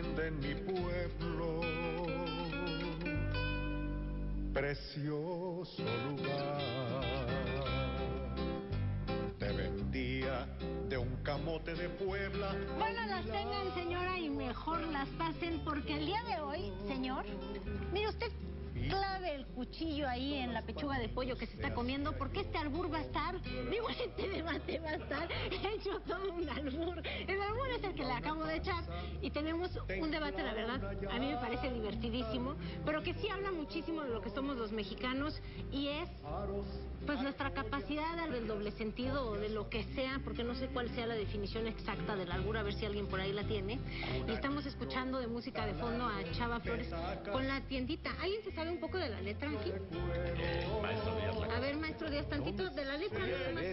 tienda en mi pueblo, precioso lugar. Te vendía de un camote de Puebla. Bueno, las tengan, señora, y mejor las pasen, porque el día de hoy, señor, mire usted, clave el cuchillo ahí en la pechuga de pollo que se está comiendo, porque este albur va a estar, digo, este debate va a estar hecho todo un albur. El albur es el que le acabo de echar, y tenemos un debate, la verdad, a mí me parece divertidísimo, pero que sí habla muchísimo de lo que somos los mexicanos, y es, pues, nuestra capacidad del doble sentido o de lo que sea, porque no sé cuál sea la definición exacta del albur, a ver si alguien por ahí la tiene. Y estamos escuchando de música de fondo a Chava Flores con La Tiendita. ¿Alguien se sabe un poco de la letra, en fin? Maestro Díaz. A ver, maestro Díaz, tantito de la letra, nada más.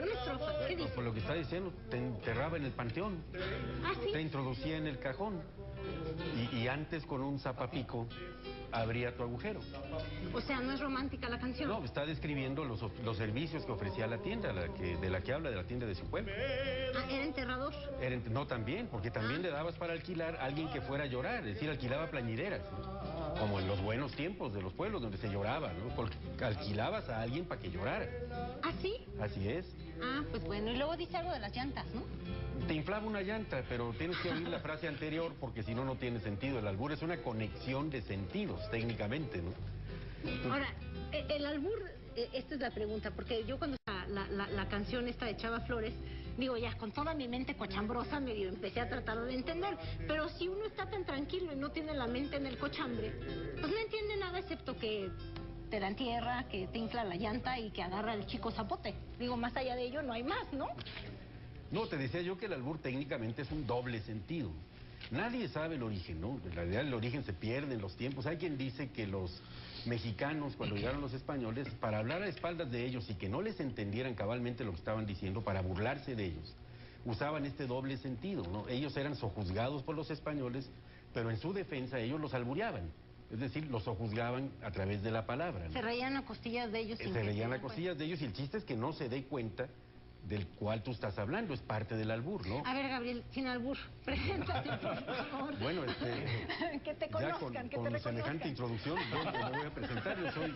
Una estrofa, ¿qué dice? Por lo que está diciendo, te enterraba en el panteón. ¿Ah, sí? Te introducía en el cajón. Y antes con un zapapico abría tu agujero. O sea, ¿no es romántica la canción? No, está describiendo los servicios que ofrecía la tienda, de la que habla, de la tienda de su pueblo. Ah, ¿era enterrador? No, también, porque también le dabas para alquilar a alguien que fuera a llorar, es decir, alquilaba plañideras, ¿no? Como en los buenos tiempos de los pueblos donde se lloraba, ¿no? Porque alquilabas a alguien para que llorara. ¿Ah, sí? Así es. Ah, pues bueno, y luego dice algo de las llantas, ¿no? Te inflaba una llanta, pero tienes que oír la frase anterior porque si no, no tiene sentido. El albur es una conexión de sentidos, técnicamente, ¿no? Ahora, el albur, esta es la pregunta, porque yo cuando la canción esta de Chava Flores, digo, ya con toda mi mente cochambrosa medio empecé a tratar de entender, pero si uno está tan tranquilo y no tiene la mente en el cochambre, pues no entiende nada excepto que te dan tierra, que te infla la llanta y que agarra el chico zapote. Digo, más allá de ello no hay más, ¿no? No, te decía yo que el albur técnicamente es un doble sentido. Nadie sabe el origen, ¿no? En realidad el origen se pierde en los tiempos. Hay quien dice que los mexicanos, cuando llegaron los españoles, para hablar a espaldas de ellos y que no les entendieran cabalmente lo que estaban diciendo, para burlarse de ellos, usaban este doble sentido, ¿no? Ellos eran sojuzgados por los españoles, pero en su defensa ellos los albureaban. Es decir, los sojuzgaban a través de la palabra, ¿no? Se reían a costillas de ellos. Se reían a costillas de ellos y el chiste es que no se dé cuenta del cual tú estás hablando, es parte del albur, ¿no? A ver, Gabriel, sin albur, preséntate, por favor. Bueno, que te conozcan, que te con reconozcan. semejante introducción, yo me voy a presentar. Yo soy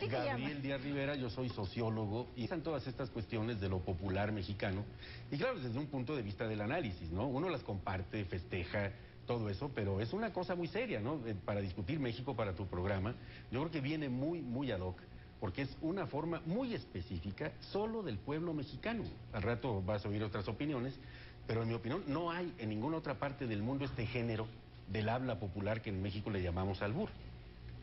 Gabriel Díaz Rivera, yo soy sociólogo, y están todas estas cuestiones de lo popular mexicano. Y claro, desde un punto de vista del análisis, ¿no? Uno las comparte, festeja, todo eso, pero es una cosa muy seria, ¿no? Para discutir México para tu programa, yo creo que viene muy ad hoc, porque es una forma muy específica solo del pueblo mexicano. Al rato vas a oír otras opiniones, pero en mi opinión no hay en ninguna otra parte del mundo este género del habla popular que en México le llamamos albur.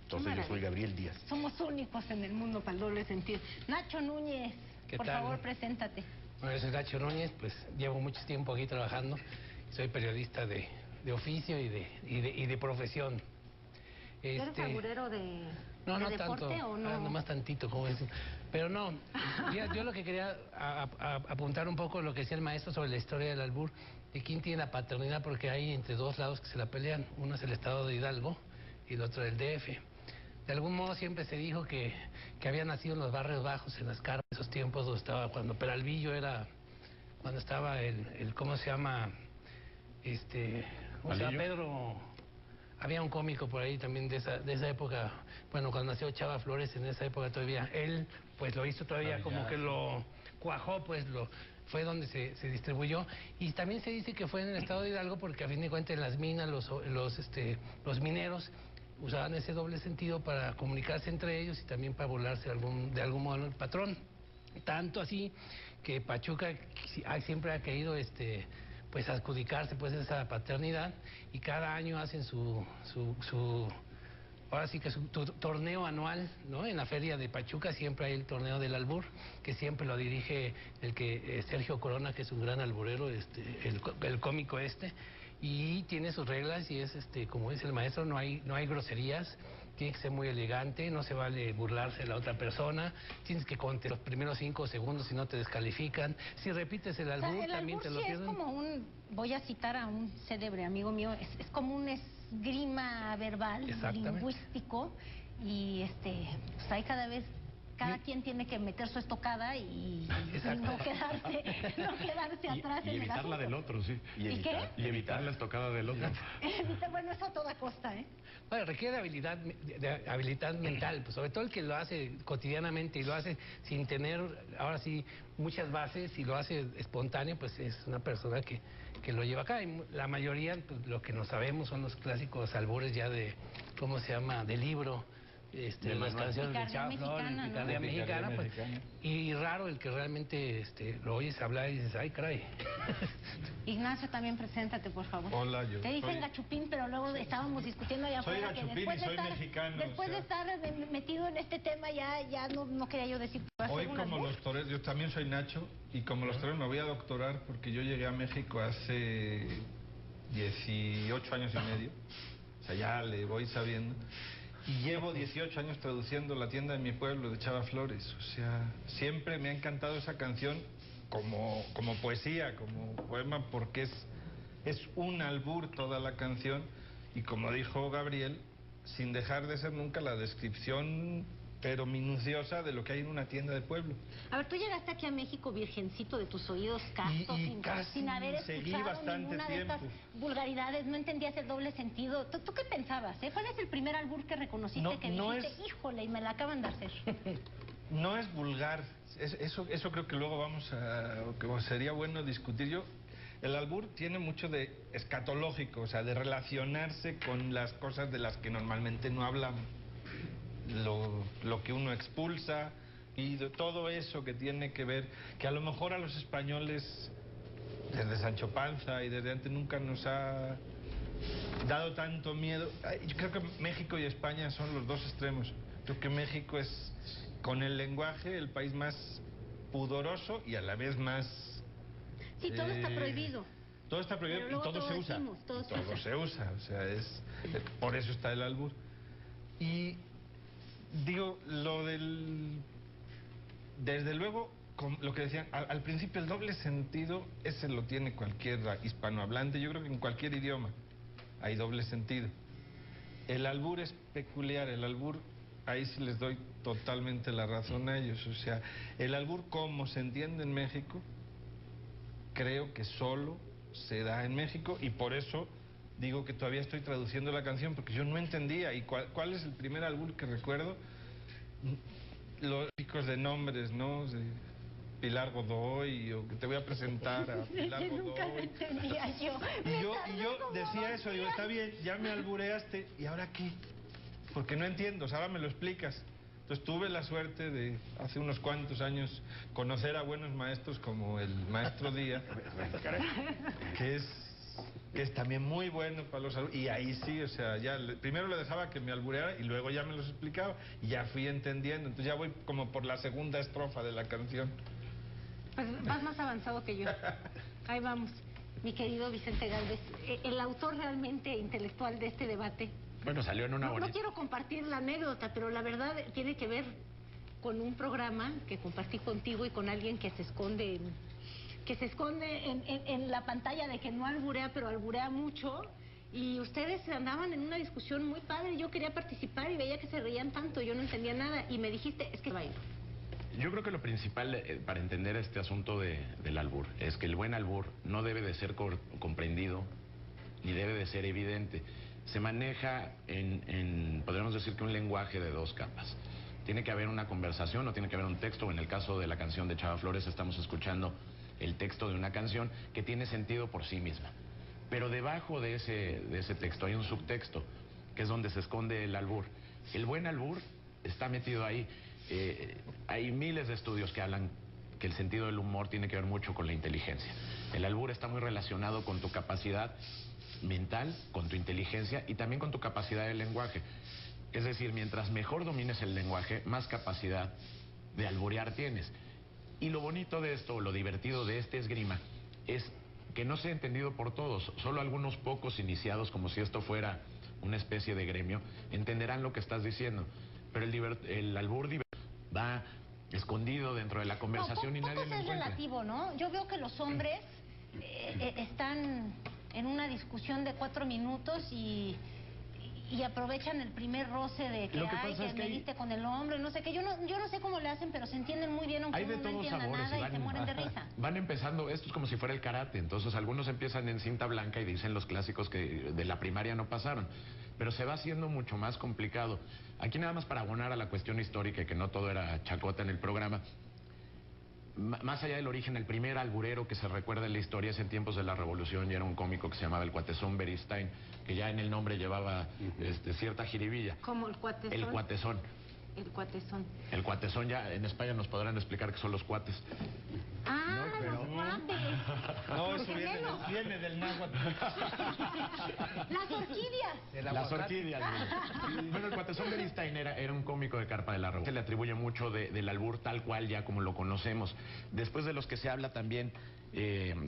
Entonces yo soy Gabriel Díaz. Somos únicos en el mundo para el doble sentido. Nacho Núñez, por favor, preséntate. Bueno, yo soy Nacho Núñez, pues llevo mucho tiempo aquí trabajando. Soy periodista de oficio y de profesión. ¿Eres alburero de deporte tanto, o no? Nomás tantito, como dicen. Pero no, yo lo que quería apuntar un poco lo que decía el maestro sobre la historia del albur, de quién tiene la paternidad, porque hay entre dos lados que se la pelean. Uno es el estado de Hidalgo y el otro el DF. De algún modo siempre se dijo que había nacido en los barrios bajos, en las Carpas, esos tiempos donde estaba, cuando Peralvillo era, cuando estaba ¿cómo se llama? O sea, Pedro... Había un cómico por ahí también de esa época, bueno, cuando nació Chava Flores, en esa época todavía, él pues lo hizo todavía como que lo cuajó, pues fue donde se distribuyó. Y también se dice que fue en el estado de Hidalgo porque a fin de cuentas en las minas los mineros usaban ese doble sentido para comunicarse entre ellos y también para burlarse de algún modo del patrón. Tanto así que Pachuca siempre ha querido pues adjudicarse pues esa paternidad, y cada año hacen ahora sí que su torneo anual, ¿no? En la feria de Pachuca siempre hay el torneo del albur, que siempre lo dirige Sergio Corona, que es un gran alburero, el cómico y tiene sus reglas y es como dice el maestro, no hay groserías, tiene que ser muy elegante, no se vale burlarse de la otra persona, tienes que contar los primeros 5 segundos si no te descalifican, si repites el albur, también te lo pierden. Es como voy a citar a un célebre amigo mío, es como un esgrima verbal, lingüístico, y pues hay cada vez cada quien tiene que meter su estocada y no quedarse atrás en el evitar asunto. la del otro, sí. ¿Y qué? Y evitar la estocada del otro. Bueno, eso a toda costa, ¿eh? Bueno, requiere de habilidad mental, pues sobre todo el que lo hace cotidianamente y lo hace sin tener, ahora sí, muchas bases y lo hace espontáneo, pues es una persona que lo lleva acá. Y la mayoría, pues, lo que no sabemos son los clásicos albures ya de, ¿cómo se llama?, de libro. Las canciones de Chava Flores, picardía mexicana, pues, y raro el que realmente lo oyes hablar y dices, ay, caray. Ignacio, también preséntate, por favor. Hola, yo te dicen soy... Gachupín, pero luego estábamos discutiendo allá soy afuera que Gachupín y soy mexicano. Después de estar metido en este tema, ya no quería yo decir. Hoy, como los toreros, yo también soy Nacho, y como los toreros me voy a doctorar porque yo llegué a México hace 18 años y medio. O sea, ya le voy sabiendo. Y llevo 18 años traduciendo La tienda de mi pueblo de Chava Flores. O sea, siempre me ha encantado esa canción como poesía, como poema, porque es un albur toda la canción. Y como dijo Gabriel, sin dejar de ser nunca la descripción, pero minuciosa, de lo que hay en una tienda de pueblo. A ver, tú llegaste aquí a México virgencito de tus oídos castos, sin haber escuchado ninguna de estas vulgaridades, no entendías el doble sentido. ¿Tú qué pensabas? ¿Cuál es el primer albur que reconociste que dijiste, híjole, y me la acaban de hacer? No es vulgar, eso creo que luego vamos a... que sería bueno discutir. El albur tiene mucho de escatológico, o sea, de relacionarse con las cosas de las que normalmente no hablamos. Lo que uno expulsa y de todo eso que tiene que ver, que a lo mejor a los españoles desde Sancho Panza y desde antes nunca nos ha dado tanto miedo. Yo creo que México y España son los dos extremos. Creo que México es, con el lenguaje, el país más pudoroso y a la vez más... Sí, todo está prohibido. Todo está prohibido y todo se usa. Todo se usa, o sea, por eso está el albur. Y digo, desde luego, lo que decían, al principio el doble sentido, ese lo tiene cualquier hispanohablante. Yo creo que en cualquier idioma hay doble sentido. El albur es peculiar, el albur, ahí sí les doy totalmente la razón a ellos. O sea, el albur como se entiende en México, creo que solo se da en México, y por eso digo que todavía estoy traduciendo la canción, porque yo no entendía. ¿Y cuál es el primer albur que recuerdo? Los chicos de nombres, ¿no? De Pilar Godoy, o que te voy a presentar a Pilar Godoy. Nunca lo entendía yo. Y yo decía eso, digo, está bien, ya me albureaste, ¿y ahora qué? Porque no entiendo, o sea, ahora me lo explicas. Entonces tuve la suerte de, hace unos cuantos años, conocer a buenos maestros como el maestro Díaz, que es también muy bueno para los alumnos. Y ahí sí, o sea, ya primero le dejaba que me albureara y luego ya me los explicaba y ya fui entendiendo. Entonces ya voy como por la segunda estrofa de la canción. Pues vas más avanzado que yo. Ahí vamos, mi querido Vicente Gálvez, el autor realmente intelectual de este debate. Bueno, salió en una bonita... No quiero compartir la anécdota, pero la verdad tiene que ver con un programa que compartí contigo y con alguien que se esconde en la pantalla de que no alburea, pero alburea mucho. Y ustedes andaban en una discusión muy padre. Yo quería participar y veía que se reían tanto. Yo no entendía nada. Y me dijiste, es que bailo. Yo creo que lo principal para entender este asunto del albur es que el buen albur no debe de ser comprendido ni debe de ser evidente. Se maneja podríamos decir que un lenguaje de dos capas. Tiene que haber una conversación o tiene que haber un texto. En el caso de la canción de Chava Flores estamos escuchando el texto de una canción que tiene sentido por sí misma. Pero debajo de ese texto hay un subtexto, que es donde se esconde el albur. El buen albur está metido ahí. Hay miles de estudios que hablan que el sentido del humor tiene que ver mucho con la inteligencia. El albur está muy relacionado con tu capacidad mental, con tu inteligencia y también con tu capacidad de lenguaje. Es decir, mientras mejor domines el lenguaje, más capacidad de alburear tienes. Y lo bonito de esto, lo divertido de este esgrima, es que no sea entendido por todos. Solo algunos pocos iniciados, como si esto fuera una especie de gremio, entenderán lo que estás diciendo. Pero el albur va escondido dentro de la conversación y nadie lo encuentra. Es relativo, ¿no? Yo veo que los hombres están en una discusión de 4 minutos y y aprovechan el primer roce de que, Lo que ay, pasa que es que me hay- diste con el hombre, no sé qué. Yo no sé cómo le hacen, pero se entienden muy bien, aunque Hay de uno no todos entienda sabores nada y se mueren de risa. van empezando, esto es como si fuera el karate, entonces algunos empiezan en cinta blanca y dicen los clásicos que de la primaria no pasaron, pero se va haciendo mucho más complicado. Aquí nada más para abonar a la cuestión histórica y que no todo era chacota en el programa, más allá del origen, el primer alburero que se recuerda en la historia es en tiempos de la Revolución y era un cómico que se llamaba el Cuatezón Beristain, que ya en el nombre llevaba cierta jiribilla. Como el cuatezón. El cuatezón. El cuatezón. El cuatezón, ya en España nos podrán explicar qué son los cuates. Ah, No, pero- los cuates. No, Los eso gemelos. viene del náhuatl. Las orquídeas. Las orquídeas. Bueno, el Cuatezón Beristain era un cómico de carpa de la Revolución. Se le atribuye mucho del albur tal cual ya como lo conocemos. Después de los que se habla también,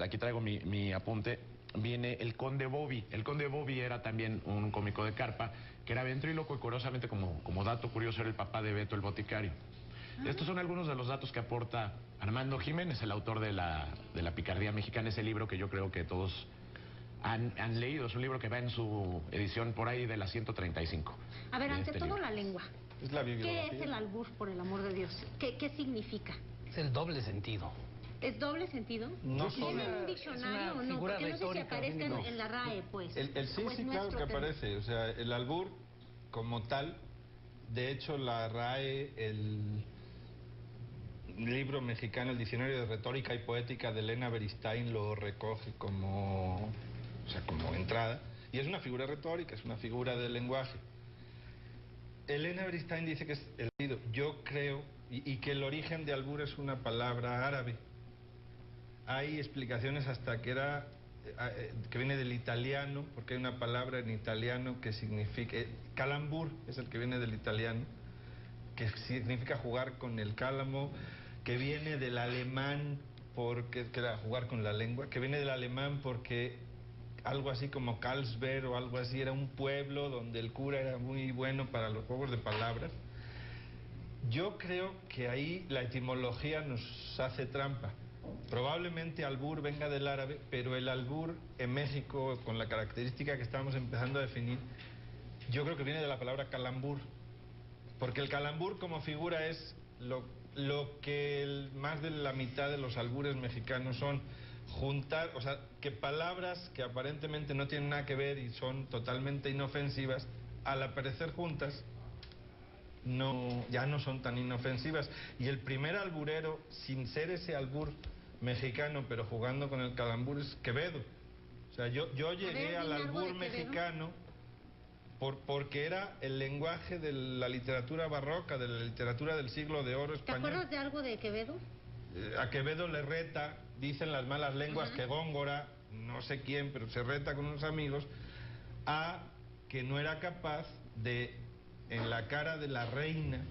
aquí traigo mi apunte, viene el Conde Bobby. El Conde Bobby era también un cómico de carpa que era ventríloco y curiosamente, como dato curioso, era el papá de Beto el Boticario. Estos son algunos de los datos que aporta Armando Jiménez, el autor de la Picardía Mexicana, ese libro que yo creo que todos han leído. Es un libro que va en su edición por ahí de la 135. A ver, de ante este todo libro. la lengua. Es la ¿Qué bibliografía. es el albur, por el amor de Dios? ¿Qué significa? Es el doble sentido. ¿Es doble sentido? No ¿Tiene solo. un diccionario Es una o no? figura Porque no sé si retórica, aparezca no. en la RAE, pues. Sí, O es sí, claro nuestro que tema. aparece. O sea, el albur como tal, de hecho la RAE, el libro mexicano, el Diccionario de Retórica y Poética de Elena Beristain lo recoge como entrada. Y es una figura retórica, es una figura del lenguaje. Elena Beristain dice que es el sentido. Yo creo, y que el origen de albur es una palabra árabe. Hay explicaciones hasta que viene del italiano, porque hay una palabra en italiano que significa... calambur es el que viene del italiano, que significa jugar con el cálamo, que viene del alemán, que era jugar con la lengua, que viene del alemán porque algo así como Carlsberg o algo así, era un pueblo donde el cura era muy bueno para los juegos de palabras. Yo creo que ahí la etimología nos hace trampa. Probablemente albur venga del árabe, pero el albur en México, con la característica que estamos empezando a definir, yo creo que viene de la palabra calambur. Porque el calambur como figura es lo que más de la mitad de los albures mexicanos son. Juntar, o sea, que palabras que aparentemente no tienen nada que ver y son totalmente inofensivas, al aparecer juntas, ya no son tan inofensivas. Y el primer alburero, sin ser ese albur mexicano, pero jugando con el calambur, es Quevedo. O sea, yo llegué al albur mexicano porque era el lenguaje de la literatura barroca, de la literatura del siglo de oro ¿Te español. acuerdas de algo de Quevedo? A Quevedo le reta, dicen las malas lenguas, que Góngora, no sé quién, pero se reta con unos amigos, a que no era capaz de, en la cara de la reina,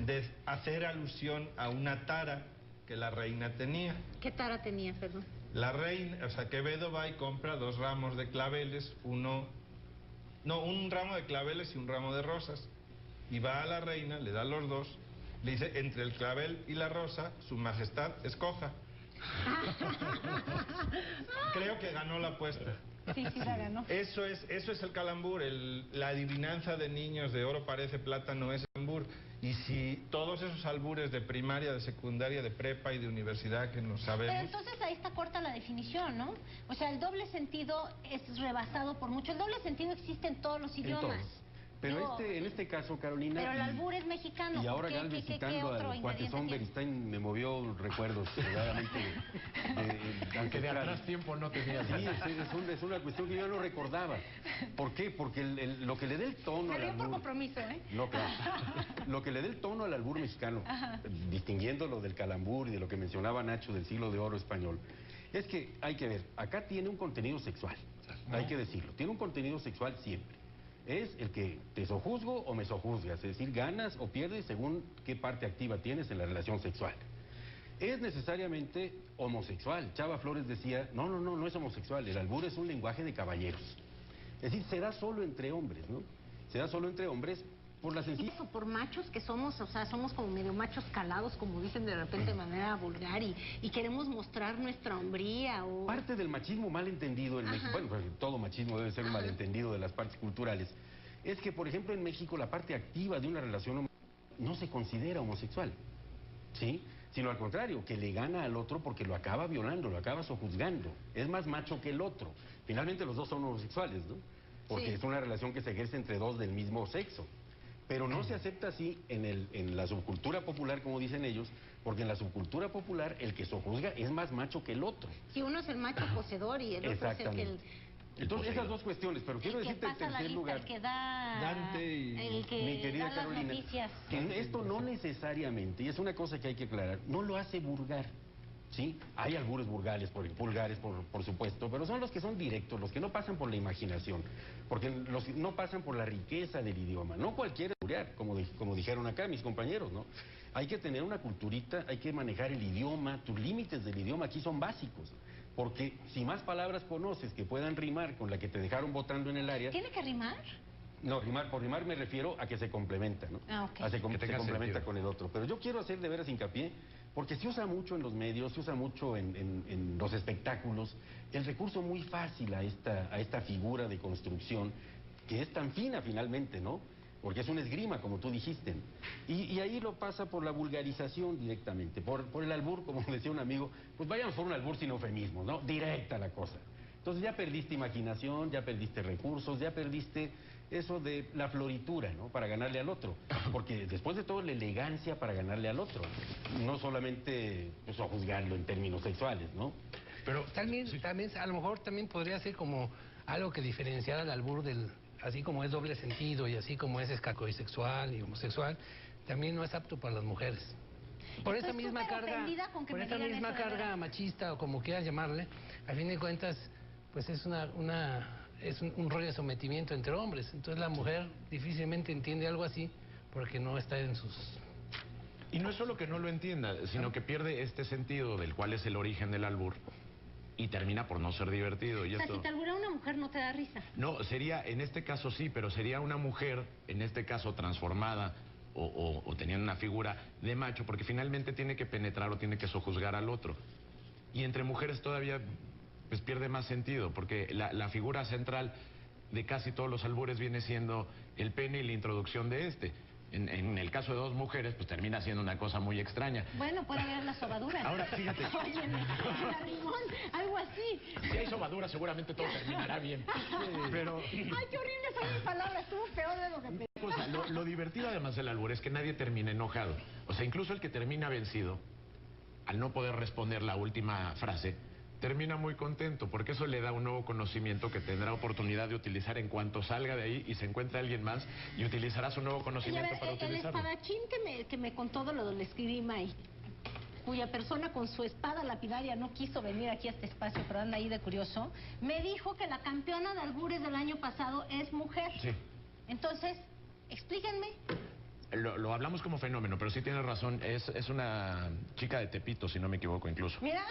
de hacer alusión a una tara que la reina tenía. ¿Qué tara tenía, perdón? La reina, o sea, Quevedo va y compra 2 ramos de claveles, un ramo de claveles y un ramo de rosas, y va a la reina, le da los dos, le dice, entre el clavel y la rosa, su majestad escoja. Creo que ganó la apuesta. Sí, la ganó. Eso es el calambur, la adivinanza de niños de oro parece plata no es calambur. Y si todos esos albures de primaria, de secundaria, de prepa y de universidad que no sabemos... Pero entonces ahí está corta la definición, ¿no? O sea, el doble sentido es rebasado por mucho. El doble sentido existe en todos los idiomas. Pero en este caso, Carolina... Pero el albur es mexicano. Y ahora Galvez citando al Cuatezón Beristain me movió recuerdos verdaderamente que de atrás tiempo no tenía. Sí, es una cuestión que yo no recordaba. ¿Por qué? Porque lo que le dé el tono al albur... por compromiso, ¿eh? No, claro. Lo que le dé el tono al albur mexicano, distinguiéndolo del calambur y de lo que mencionaba Nacho del siglo de oro español, es que hay que ver, acá tiene un contenido sexual, hay que decirlo, tiene un contenido sexual siempre. Es el que te sojuzgo o me sojuzgas, es decir, ganas o pierdes según qué parte activa tienes en la relación sexual. Es necesariamente homosexual. Chava Flores decía, no es homosexual, el albur es un lenguaje de caballeros. Es decir, se da solo entre hombres, ¿no? Se da solo entre hombres por la sencilla... Eso por machos que somos, o sea, somos como medio machos calados, como dicen de repente de manera vulgar, y queremos mostrar nuestra hombría o... Parte del machismo malentendido en México, bueno, pues todo machismo debe ser un malentendido de las partes culturales, es que, por ejemplo, en México la parte activa de una relación no se considera homosexual, ¿sí? Sino al contrario, que le gana al otro porque lo acaba violando, lo acaba sojuzgando. Es más macho que el otro. Finalmente los dos son homosexuales, ¿no? Porque es una relación que se ejerce entre dos del mismo sexo. Pero no se acepta así en la subcultura popular, como dicen ellos, porque en la subcultura popular el que sojuzga es más macho que el otro. Si uno es el macho poseedor y el otro es el que... Entonces, esas dos cuestiones, pero quiero decirte en tercer lugar... El que da... Dante y... El que mi querida da Carolina, las noticias. que esto no necesariamente, y es una cosa que hay que aclarar, no lo hace vulgar, ¿sí? Hay albures vulgares, por supuesto, pero son los que son directos, los que no pasan por la imaginación, porque los que no pasan por la riqueza del idioma. No cualquiera es vulgar, como dijeron acá mis compañeros, ¿no? Hay que tener una culturita, hay que manejar el idioma, tus límites del idioma aquí son básicos. Porque si más palabras conoces que puedan rimar con la que te dejaron votando en el área... ¿Tiene que rimar? No, por rimar me refiero a que se complementa, ¿no? Ah, ok. A se complementa sentido con el otro. Pero yo quiero hacer de veras hincapié, porque se usa mucho en los medios, se usa mucho en los espectáculos, el recurso muy fácil a esta figura de construcción, que es tan fina finalmente, ¿no? Porque es una esgrima, como tú dijiste. Y ahí lo pasa por la vulgarización directamente, por el albur, como decía un amigo, pues vayamos por un albur sin eufemismo, ¿no? Directa la cosa. Entonces ya perdiste imaginación, ya perdiste recursos, ya perdiste eso de la floritura, ¿no? Para ganarle al otro. Porque después de todo, la elegancia para ganarle al otro. No solamente, pues, a juzgarlo en términos sexuales, ¿no? Pero también, a lo mejor también podría ser como algo que diferenciara al albur del... Así como es doble sentido y así como es escacoisexual y homosexual, también no es apto para las mujeres. Por esa misma carga machista o como quieras llamarle, a fin de cuentas, pues es un rollo de sometimiento entre hombres. Entonces la mujer difícilmente entiende algo así porque no está en sus... Y no es solo que no lo entienda, sino que pierde este sentido del cual es el origen del albur y termina por no ser divertido. Y o sea, si te albura una mujer no te da risa. No, sería, en este caso sí, pero sería una mujer, en este caso transformada o teniendo una figura de macho, porque finalmente tiene que penetrar o tiene que sojuzgar al otro. Y entre mujeres todavía pues pierde más sentido, porque la figura central de casi todos los albures viene siendo el pene y la introducción de este. En el caso de dos mujeres, pues termina siendo una cosa muy extraña. Bueno, puede haber la sobadura. Ahora, fíjate. Oye, algo así. Si hay sobadura, seguramente todo terminará bien. Pero... Ay, qué horrible son mis palabras. Estuvo peor de lo que pensaba. Lo divertido además del albur es que nadie termina enojado. O sea, incluso el que termina vencido, al no poder responder la última frase, termina muy contento, porque eso le da un nuevo conocimiento que tendrá oportunidad de utilizar en cuanto salga de ahí y se encuentre alguien más y utilizará su nuevo conocimiento para utilizarlo. El espadachín que me contó de lo del esgrima y cuya persona con su espada lapidaria no quiso venir aquí a este espacio, pero anda ahí de curioso, me dijo que la campeona de albures del año pasado es mujer. Sí. Entonces, explíquenme. Lo hablamos como fenómeno, pero sí tienes razón, es una chica de Tepito, si no me equivoco incluso. Mira.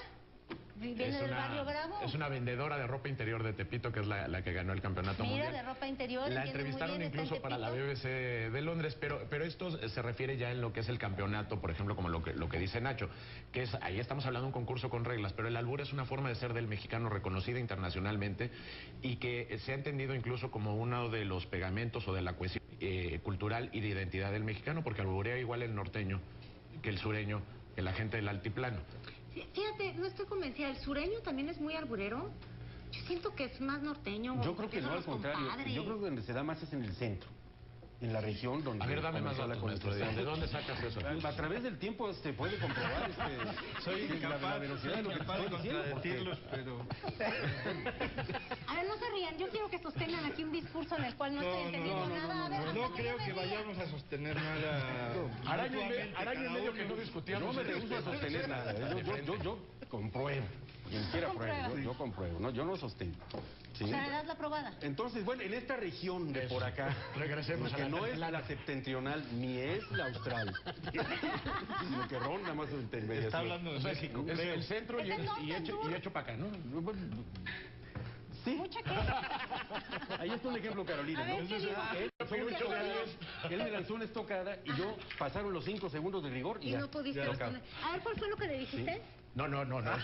¿Viene del barrio Bravo? Es una vendedora de ropa interior de Tepito, que es la que ganó el campeonato mundial. Mira, de ropa interior. La entrevistaron incluso para la BBC de Londres, pero esto se refiere ya en lo que es el campeonato, por ejemplo, como lo que dice Nacho, que es, ahí estamos hablando de un concurso con reglas, pero el albur es una forma de ser del mexicano reconocida internacionalmente y que se ha entendido incluso como uno de los pegamentos o de la cohesión cultural y de identidad del mexicano, porque alburea igual el norteño que el sureño, que la gente del altiplano. Fíjate, no estoy convencida. ¿El sureño también es muy alburero? Yo siento que es más norteño. Yo creo que no, al contrario. Yo creo que donde se da más es en el centro. En la región donde... A ver, dame más datos, maestro. ¿De dónde sacas eso? A través del tiempo se puede comprobar soy incapaz, la velocidad de lo que incapaz de estoy diciendo, contradecirlos, pero... A ver, no se rían. Yo quiero que sostengan aquí un discurso en el cual no estoy entendiendo nada. A ver, no creo que vayamos a sostener nada. Año y medio que no discutíamos. No me rehuso a sostener nada. Yo compruebo. Quien quiera pruebe, yo compruebo. No, yo no sostengo. ¿Sí? O sea, le das la probada. Entonces, bueno, en esta región de por acá, regresemos que no es la septentrional ni es la austral, sino que ronda más el intermediación. Está hablando de México. Es el centro y hecho para acá, ¿no? Sí. Mucha cosa. Ahí está un ejemplo, Carolina. A ver, ¿no? ¿qué dijo? Él me lanzó una estocada y yo pasaron los 5 segundos de rigor y Y ya. no pudiste responder. A ver, ¿cuál fue lo que le dijiste? ¿Sí? No. No la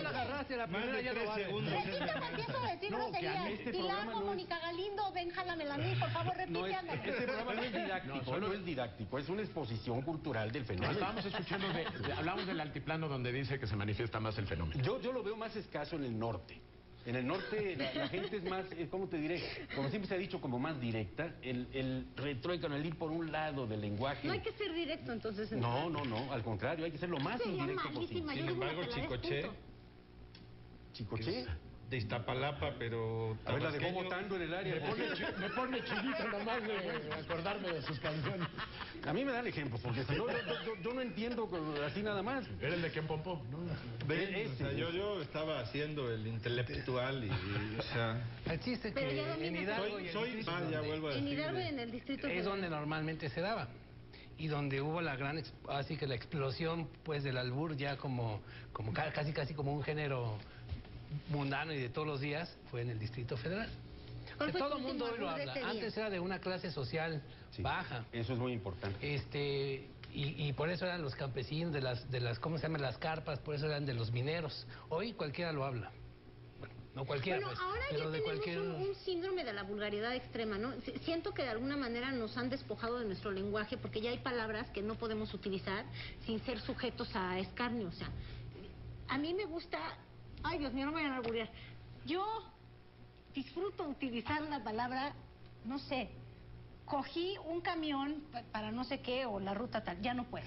agarraste la Más primera, de ya no 3 vale. segundos. De ti cuando empiezo a decir No, que a groserías, mí este y la programa hago no es- Mónica Galindo, ven, jálamela a mí, por favor, repite, ándale. Este programa no es didáctico, no es didáctico, es una exposición cultural del No, fenómeno. estábamos escuchando, hablamos del altiplano donde dice que se manifiesta más el fenómeno. Yo lo veo más escaso en el norte. En el norte la gente es más, ¿cómo te diré? Como siempre se ha dicho, como más directa. El retroican, el ir por un lado del lenguaje. No hay que ser directo, entonces. No, al contrario, hay que ser lo más Sería indirecto malísima, posible. yo Sin digo una embargo, peladez, Chicoche, punto. Chicoche. de Iztapalapa, pero A ver, la dejó tabasqueño. votando en el área. Me pone chinito nada más de acordarme de sus canciones. A mí me dan ejemplos, porque si no, yo no entiendo así nada más. Era el de Ken Pompó, ¿no? Ven, o sea, yo estaba haciendo el intelectual y o sea... El chiste Pero ya que en dominas Hidalgo y en Soy, Distrito ya donde- vuelvo a En decir. Hidalgo y en el Distrito es Federal. donde normalmente se daba y donde hubo la gran así que la explosión pues del albur ya como casi como un género mundano y de todos los días fue en el Distrito Federal. ¿Cuál fue Todo tu el mundo último hoy lo albur de habla. ese día? Antes era de una clase social Sí, baja. Eso es muy importante. Y por eso eran los campesinos de las ¿cómo se llaman? Las carpas, por eso eran de los mineros. Hoy cualquiera lo habla. Bueno, no cualquiera, Bueno, pues, ahora pero ya de tenemos cualquier... un síndrome de la vulgaridad extrema, ¿no? Siento que de alguna manera nos han despojado de nuestro lenguaje porque ya hay palabras que no podemos utilizar sin ser sujetos a escarnio. O sea, a mí me gusta... Ay, Dios mío, no me vayan a alburear. Yo disfruto utilizar la palabra, no sé, cogí un camión para no sé qué o la ruta tal, ya no puedo.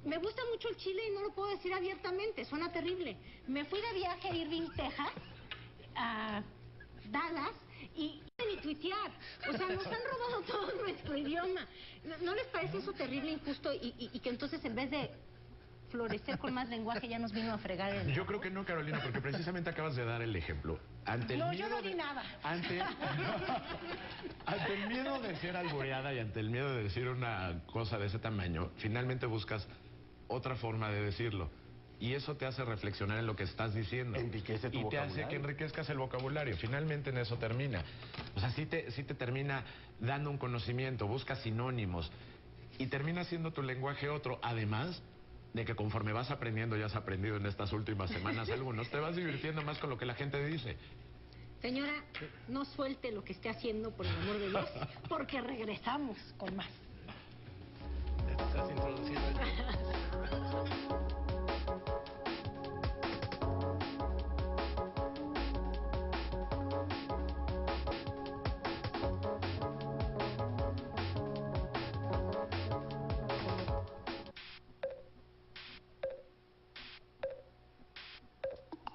Me gusta mucho el chile y no lo puedo decir abiertamente, suena terrible. Me fui de viaje a Irving, Texas, a Dallas y ni tuitear. O sea, nos han robado todo nuestro idioma. ¿No les parece eso terrible, injusto y que entonces en vez de florecer con más lenguaje ya nos vino a fregar el... Yo creo que no, Carolina, porque precisamente acabas de dar el ejemplo. Ante el No, miedo yo no di de- nada. Ante el miedo de ser albureada y ante el miedo de decir una cosa de ese tamaño, finalmente buscas otra forma de decirlo. Y eso te hace reflexionar en lo que estás diciendo. Enriquece tu y te hace vocabulario. que enriquezcas el vocabulario. Finalmente en eso termina. O sea, sí te termina dando un conocimiento, buscas sinónimos y termina siendo tu lenguaje otro. Además de que conforme vas aprendiendo, ya has aprendido en estas últimas semanas algunos, te vas divirtiendo más con lo que la gente dice. Señora, no suelte lo que esté haciendo, por el amor de Dios, porque regresamos con más. Estás introduciendo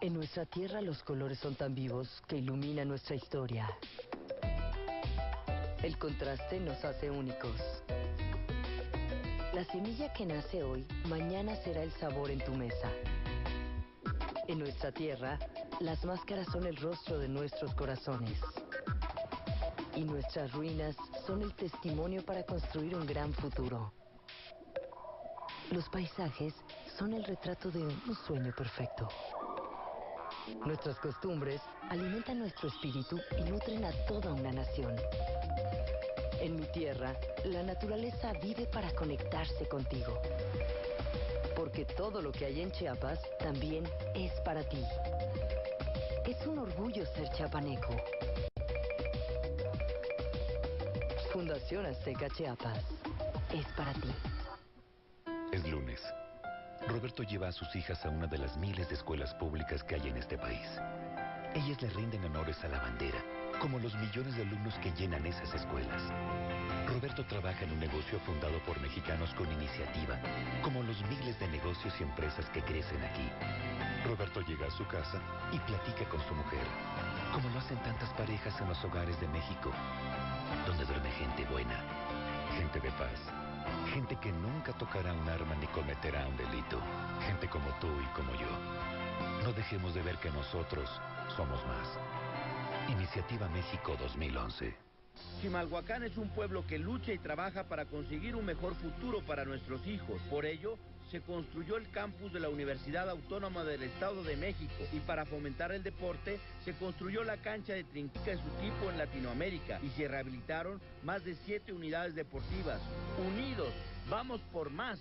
En nuestra tierra los colores son tan vivos que iluminan nuestra historia. El contraste nos hace únicos. La semilla que nace hoy, mañana será el sabor en tu mesa. En nuestra tierra, las máscaras son el rostro de nuestros corazones. Y nuestras ruinas son el testimonio para construir un gran futuro. Los paisajes son el retrato de un sueño perfecto. Nuestras costumbres alimentan nuestro espíritu y nutren a toda una nación. En mi tierra, la naturaleza vive para conectarse contigo. Porque todo lo que hay en Chiapas también es para ti. Es un orgullo ser chiapaneco. Fundación Azteca Chiapas. Es para ti. Es lunes. Roberto lleva a sus hijas a una de las miles de escuelas públicas que hay en este país. Ellas le rinden honores a la bandera, como los millones de alumnos que llenan esas escuelas. Roberto trabaja en un negocio fundado por mexicanos con iniciativa, como los miles de negocios y empresas que crecen aquí. Roberto llega a su casa y platica con su mujer, como lo hacen tantas parejas en los hogares de México, donde duerme gente buena, gente de paz. Gente que nunca tocará un arma ni cometerá un delito. Gente como tú y como yo. No dejemos de ver que nosotros somos más. Iniciativa México 2011. Chimalhuacán es un pueblo que lucha y trabaja para conseguir un mejor futuro para nuestros hijos. Por ello, se construyó el campus de la Universidad Autónoma del Estado de México y para fomentar el deporte se construyó la cancha de trinquita de su tipo en Latinoamérica y se rehabilitaron más de 7 unidades deportivas. Unidos, vamos por más.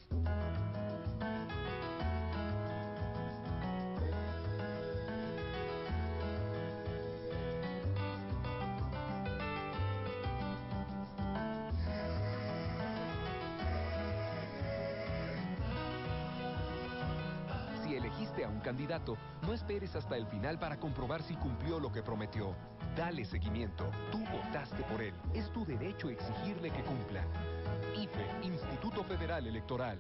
elegiste a un candidato, no esperes hasta el final para comprobar si cumplió lo que prometió. Dale seguimiento. Tú votaste por él. Es tu derecho exigirle que cumpla. IFE, Instituto Federal Electoral.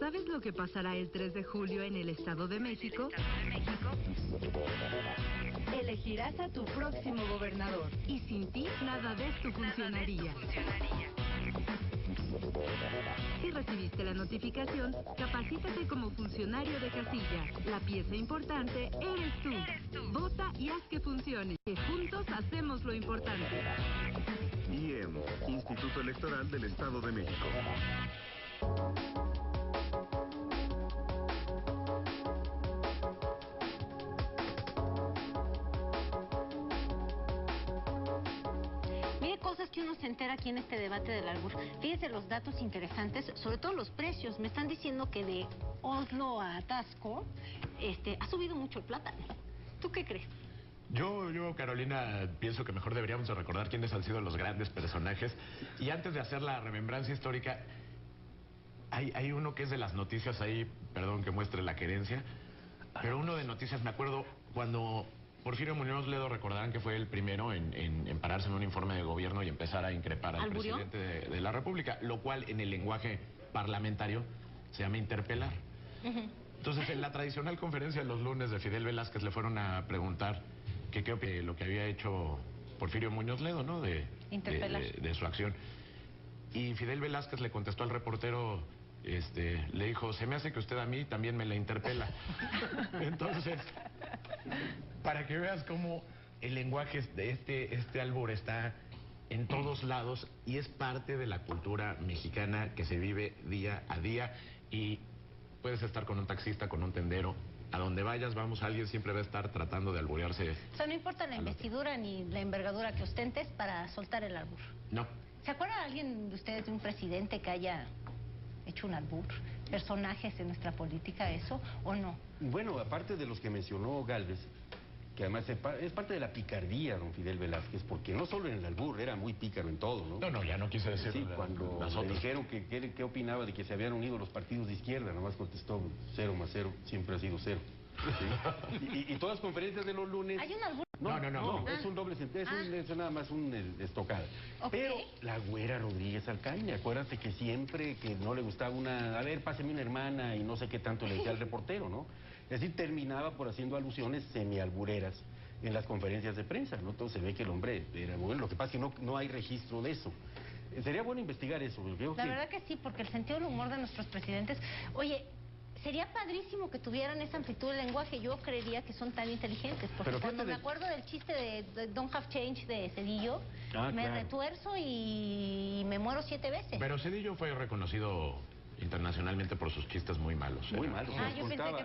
¿Sabes lo que pasará el 3 de julio en el Estado de México? Elegirás a tu próximo gobernador y sin ti nada de esto funcionaría. Si recibiste la notificación, capacítate como funcionario de casilla. La pieza importante eres tú. Vota y haz que funcione. Que juntos hacemos lo importante. IEM, Instituto Electoral del Estado de México. Cosas que uno se entera aquí en este debate del albur. Fíjense los datos interesantes, sobre todo los precios. Me están diciendo que de Oslo a Taxco ha subido mucho el plátano. ¿Tú qué crees? Yo, Carolina, pienso que mejor deberíamos de recordar quiénes han sido los grandes personajes. Y antes de hacer la remembranza histórica, hay uno que es de las noticias ahí, perdón que muestre la querencia, pero uno de noticias, me acuerdo cuando Porfirio Muñoz Ledo, recordarán que fue el primero en pararse en un informe de gobierno y empezar a increpar al presidente de la República, lo cual en el lenguaje parlamentario se llama interpelar. Entonces, en la tradicional conferencia de los lunes de Fidel Velázquez le fueron a preguntar qué opina lo que había hecho Porfirio Muñoz Ledo, ¿no? De su acción. Y Fidel Velázquez le contestó al reportero, le dijo, se me hace que usted a mí también me la interpela. Entonces, para que veas cómo el lenguaje de este albur está en todos lados y es parte de la cultura mexicana que se vive día a día. Y puedes estar con un taxista, con un tendero, a donde vayas, vamos, alguien siempre va a estar tratando de alburearse. O sea, no importa la investidura ni la envergadura que ostentes para soltar el albur. No. ¿Se acuerda alguien de ustedes de un presidente que haya hecho un albur? ¿Personajes en nuestra política eso o no? Bueno, aparte de los que mencionó Gálvez, que además es parte de la picardía, don Fidel Velázquez, porque no solo en el albur, era muy pícaro en todo, ¿no? No, ya no quise decir. Sí, cuando le dijeron que opinaba de que se habían unido los partidos de izquierda, nomás contestó 0 más 0, siempre ha sido 0. ¿Sí? Y todas las conferencias de los lunes... ¿Hay un albur? No, es un doble sentido, es nada más un estocada. Okay. Pero la güera Rodríguez Alcaña, acuérdate que siempre que no le gustaba a ver, páseme una hermana y no sé qué tanto le decía al reportero, ¿no? Es decir, terminaba por haciendo alusiones semialbureras en las conferencias de prensa, ¿no? Entonces se ve que el hombre era bueno, lo que pasa es que no hay registro de eso. Sería bueno investigar eso. La verdad que sí, porque el sentido del humor de nuestros presidentes... Oye, sería padrísimo que tuvieran esa amplitud de lenguaje. Yo creería que son tan inteligentes, porque cuando me acuerdo del chiste de Don't Have Change de Cedillo, me retuerzo y me muero 7 veces. Pero Cedillo fue reconocido internacionalmente por sus chistes muy malos. Muy malos.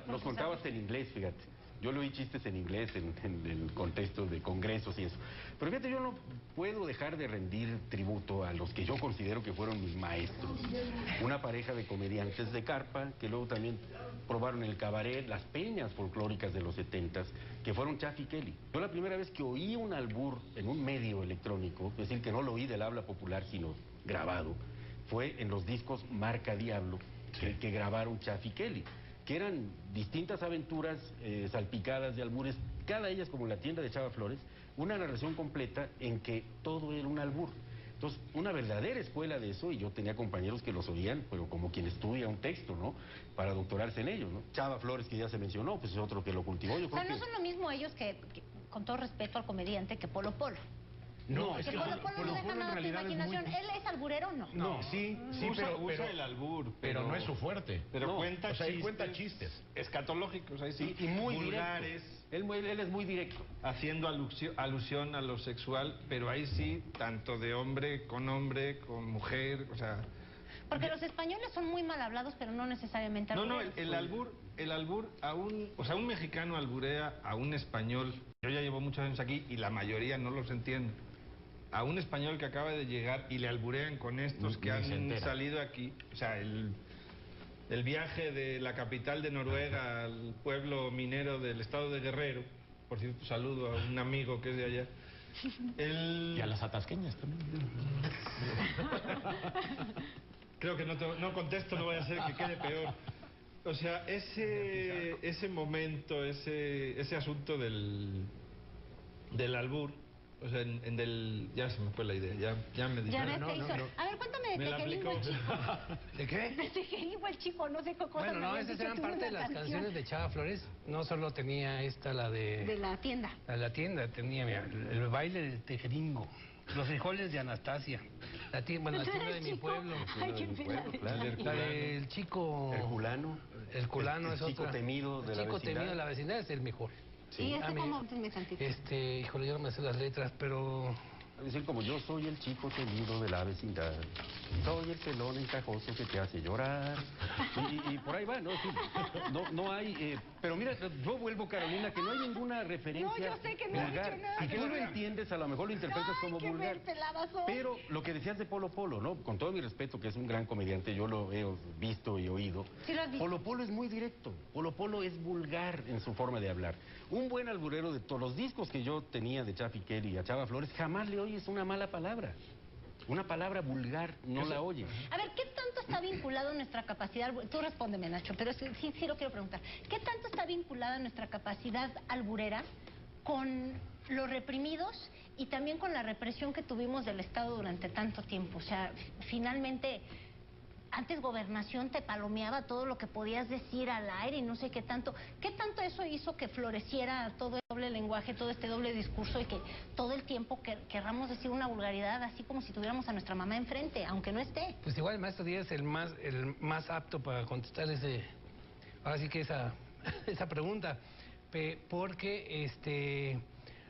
Los contaba hasta en inglés, fíjate. Yo le oí chistes en inglés en el contexto de congresos y eso. Pero fíjate, yo no puedo dejar de rendir tributo a los que yo considero que fueron mis maestros. Una pareja de comediantes de carpa, que luego también probaron el cabaret, las peñas folclóricas de los 70s, que fueron Chaffy Kelly. Yo la primera vez que oí un albur en un medio electrónico, es decir, que no lo oí del habla popular, sino grabado, fue en los discos Marca Diablo, que grabaron Chaffy Kelly, que eran distintas aventuras salpicadas de albures, cada ellas como la tienda de Chava Flores, una narración completa en que todo era un albur. Entonces, una verdadera escuela de eso, y yo tenía compañeros que los oían, pero como quien estudia un texto, ¿no? Para doctorarse en ello, ¿no? Chava Flores, que ya se mencionó, pues es otro que lo cultivó. Yo creo no son lo mismo ellos que, con todo respeto al comediante, que Polo Polo. No, es que Polo no deja nada a tu imaginación. ¿Él es alburero o no? No, sí, pero usa el albur. Pero no es su fuerte. Pero cuenta o sea, chistes. Él cuenta chistes. Escatológicos, ahí sí. Y muy vulgares. Él es muy directo. Haciendo alusión a lo sexual, pero ahí sí, tanto de hombre, con mujer, o sea... Porque los españoles son muy mal hablados, pero no necesariamente albureros. No, el albur, un mexicano alburea a un español. Yo ya llevo muchos años aquí y la mayoría no los entiende. A un español que acaba de llegar y le alburean con estos que han salido aquí. O sea, el viaje de la capital de Noruega al pueblo minero del estado de Guerrero. Por cierto, saludo a un amigo que es de allá. Y a las atasqueñas también. Creo que no contesto, no vaya a ser que quede peor. O sea, ese momento, ese asunto del albur, o sea, ya se me fue la idea, ya me dije. Ya ves qué hizo. A ver, cuéntame de Tejerimbo el Chico. ¿De qué? De Tejerimbo el Chico, no sé qué cosa. Bueno, no, esas eran parte de las canciones de Chava Flores. No solo tenía la de... De la tienda. La tienda tenía, mira, el baile del Tejerimbo. Los frijoles de Anastasia. La tienda de mi pueblo. Ay, qué pena. La del chico... Herculano. Herculano es chico otra. Temido de la chico vecindad. temido de la vecindad es el mejor. Sí. ¿Y ese cómo? Me tantito. Híjole, yo no me sé las letras, pero... Es decir, como yo soy el chico temido de la vecindad, soy el pelón encajoso que te hace llorar. Y por ahí va, ¿no? Sí, no hay... pero mira, yo vuelvo, Carolina, que no hay ninguna referencia no, yo sé que no vulgar. Y que tú lo entiendes, a lo mejor lo interpretas como vulgar. Pero lo que decías de Polo Polo, ¿no? Con todo mi respeto, que es un gran comediante, yo lo he visto y oído. Sí, lo has visto. Polo Polo es muy directo. Polo Polo es vulgar en su forma de hablar. Un buen alburero, de todos los discos que yo tenía de Chafi Kelly y a Chava Flores, jamás le oyes una mala palabra. Una palabra vulgar no la oyes. A ver, ¿qué tanto está vinculado nuestra capacidad? Tú respóndeme, Nacho, pero sí lo quiero preguntar. ¿Qué tanto está vinculada nuestra capacidad alburera con los reprimidos y también con la represión que tuvimos del Estado durante tanto tiempo? O sea, finalmente... Antes Gobernación te palomeaba todo lo que podías decir al aire y no sé qué tanto. ¿Qué tanto eso hizo que floreciera todo el doble lenguaje, todo este doble discurso y que todo el tiempo querramos decir una vulgaridad así como si tuviéramos a nuestra mamá enfrente, aunque no esté? Pues igual el maestro Díaz es el más apto para contestar ahora sí que esa pregunta, porque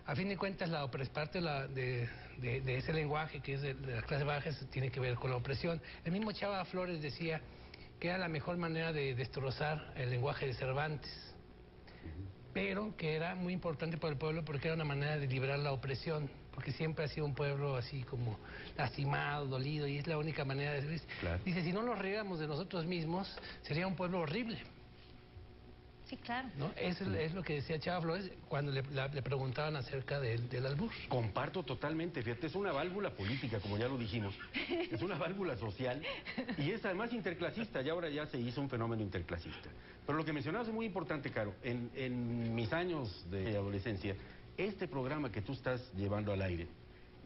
a fin de cuentas la parte de ese lenguaje que es de las clases bajas tiene que ver con la opresión. El mismo Chava Flores decía que era la mejor manera de destrozar el lenguaje de Cervantes, pero que era muy importante para el pueblo porque era una manera de liberar la opresión, porque siempre ha sido un pueblo así como lastimado, dolido, y es la única manera de... Claro. Dice, si no nos riéramos de nosotros mismos, sería un pueblo horrible. Sí, claro. ¿No? Eso es lo que decía Chava Flores cuando le preguntaban acerca del albur. Comparto totalmente, fíjate, es una válvula política, como ya lo dijimos. Es una válvula social y es además interclasista, y ahora ya se hizo un fenómeno interclasista. Pero lo que mencionabas es muy importante, Caro. En mis años de adolescencia, este programa que tú estás llevando al aire,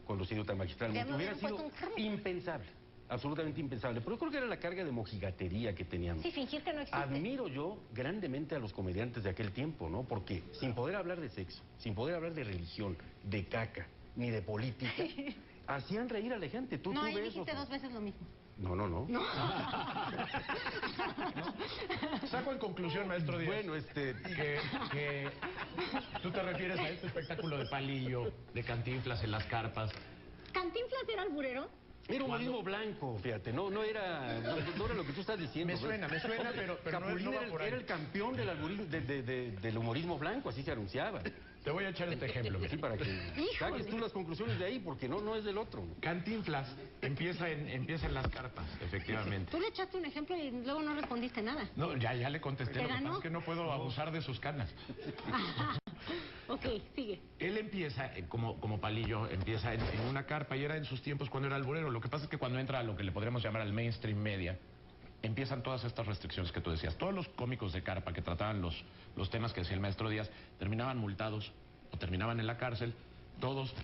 conducido tan magistralmente, hubiera sido impensable. Absolutamente impensable, pero yo creo que era la carga de mojigatería que teníamos. Sí, fingir que no existe. Admiro yo grandemente a los comediantes de aquel tiempo, ¿no? Porque sin poder hablar de sexo, sin poder hablar de religión, de caca, ni de política, hacían reír a la gente. No, ahí dijiste dos veces lo mismo. No. Saco en conclusión, maestro Díaz. Bueno, que tú te refieres a este espectáculo de Palillo, de Cantinflas en las carpas. ¿Cantinflas era alburero? Era humorismo blanco, fíjate, no era lo que tú estás diciendo. Me suena, pero Capulín no va por ahí. era el campeón del humorismo blanco, así se anunciaba. Te voy a echar este ejemplo. Sí, para que saques tú las conclusiones de ahí, porque no es del otro. Cantinflas empieza en las carpas, efectivamente. Tú le echaste un ejemplo y luego no respondiste nada. No, ya le contesté. Lo que pasa es que no puedo abusar de sus canas. Ok, sigue. Él empieza, como Palillo, empieza en una carpa y era en sus tiempos cuando era alburero. Lo que pasa es que cuando entra a lo que le podríamos llamar al mainstream media, empiezan todas estas restricciones que tú decías. Todos los cómicos de carpa que trataban los temas que decía el maestro Díaz terminaban multados o terminaban en la cárcel, todos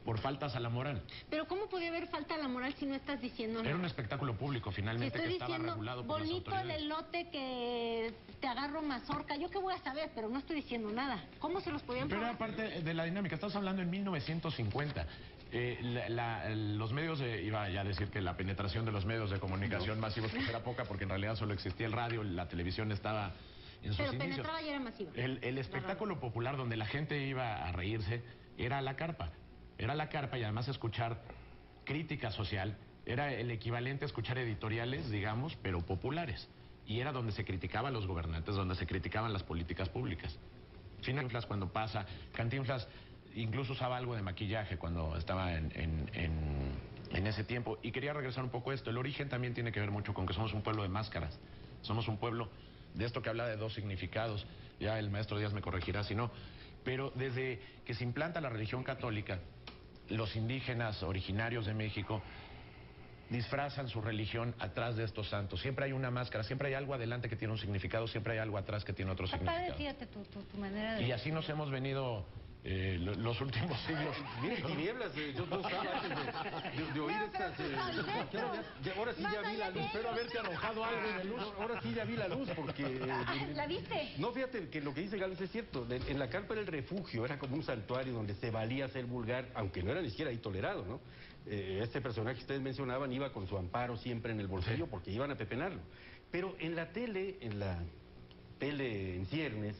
por faltas a la moral. Pero ¿cómo podía haber falta a la moral si no estás diciendo nada? Era un espectáculo público, finalmente, si que estaba regulado por las autoridades. Bonito el elote que te agarro mazorca. Yo qué voy a saber, pero no estoy diciendo nada. ¿Cómo se los podían probar? Pero aparte de la dinámica, estamos hablando en 1950. Los medios, iba ya a decir que la penetración de los medios de comunicación masivos pues era poca, porque en realidad solo existía el radio, la televisión estaba en sus inicios. Pero penetraba y era masiva. El espectáculo popular donde la gente iba a reírse era la carpa. Era la carpa y además escuchar crítica social era el equivalente a escuchar editoriales, digamos, pero populares. Y era donde se criticaban los gobernantes, donde se criticaban las políticas públicas. Cantinflas cuando pasa, Cantinflas incluso usaba algo de maquillaje cuando estaba en ese tiempo. Y quería regresar un poco a esto. El origen también tiene que ver mucho con que somos un pueblo de máscaras. Somos un pueblo de esto que habla de dos significados. Ya el maestro Díaz me corregirá si no. Pero desde que se implanta la religión católica, los indígenas originarios de México disfrazan su religión atrás de estos santos. Siempre hay una máscara, siempre hay algo adelante que tiene un significado, siempre hay algo atrás que tiene otro significado. Fíjate tu manera de... Y así nos hemos venido los últimos siglos. Miren, tinieblas, yo no estaba antes de oír estas... ahora sí ya vi la luz. Espero haberte arrojado algo de luz. Ahora sí ya vi la luz, porque... ¿La viste? No, fíjate que lo que dice Gales es cierto. En la carpa era el refugio, era como un santuario donde se valía ser vulgar, aunque no era ni siquiera ahí tolerado, ¿no? Este personaje que ustedes mencionaban iba con su amparo siempre en el bolsillo porque iban a pepenarlo. Pero en la tele en ciernes,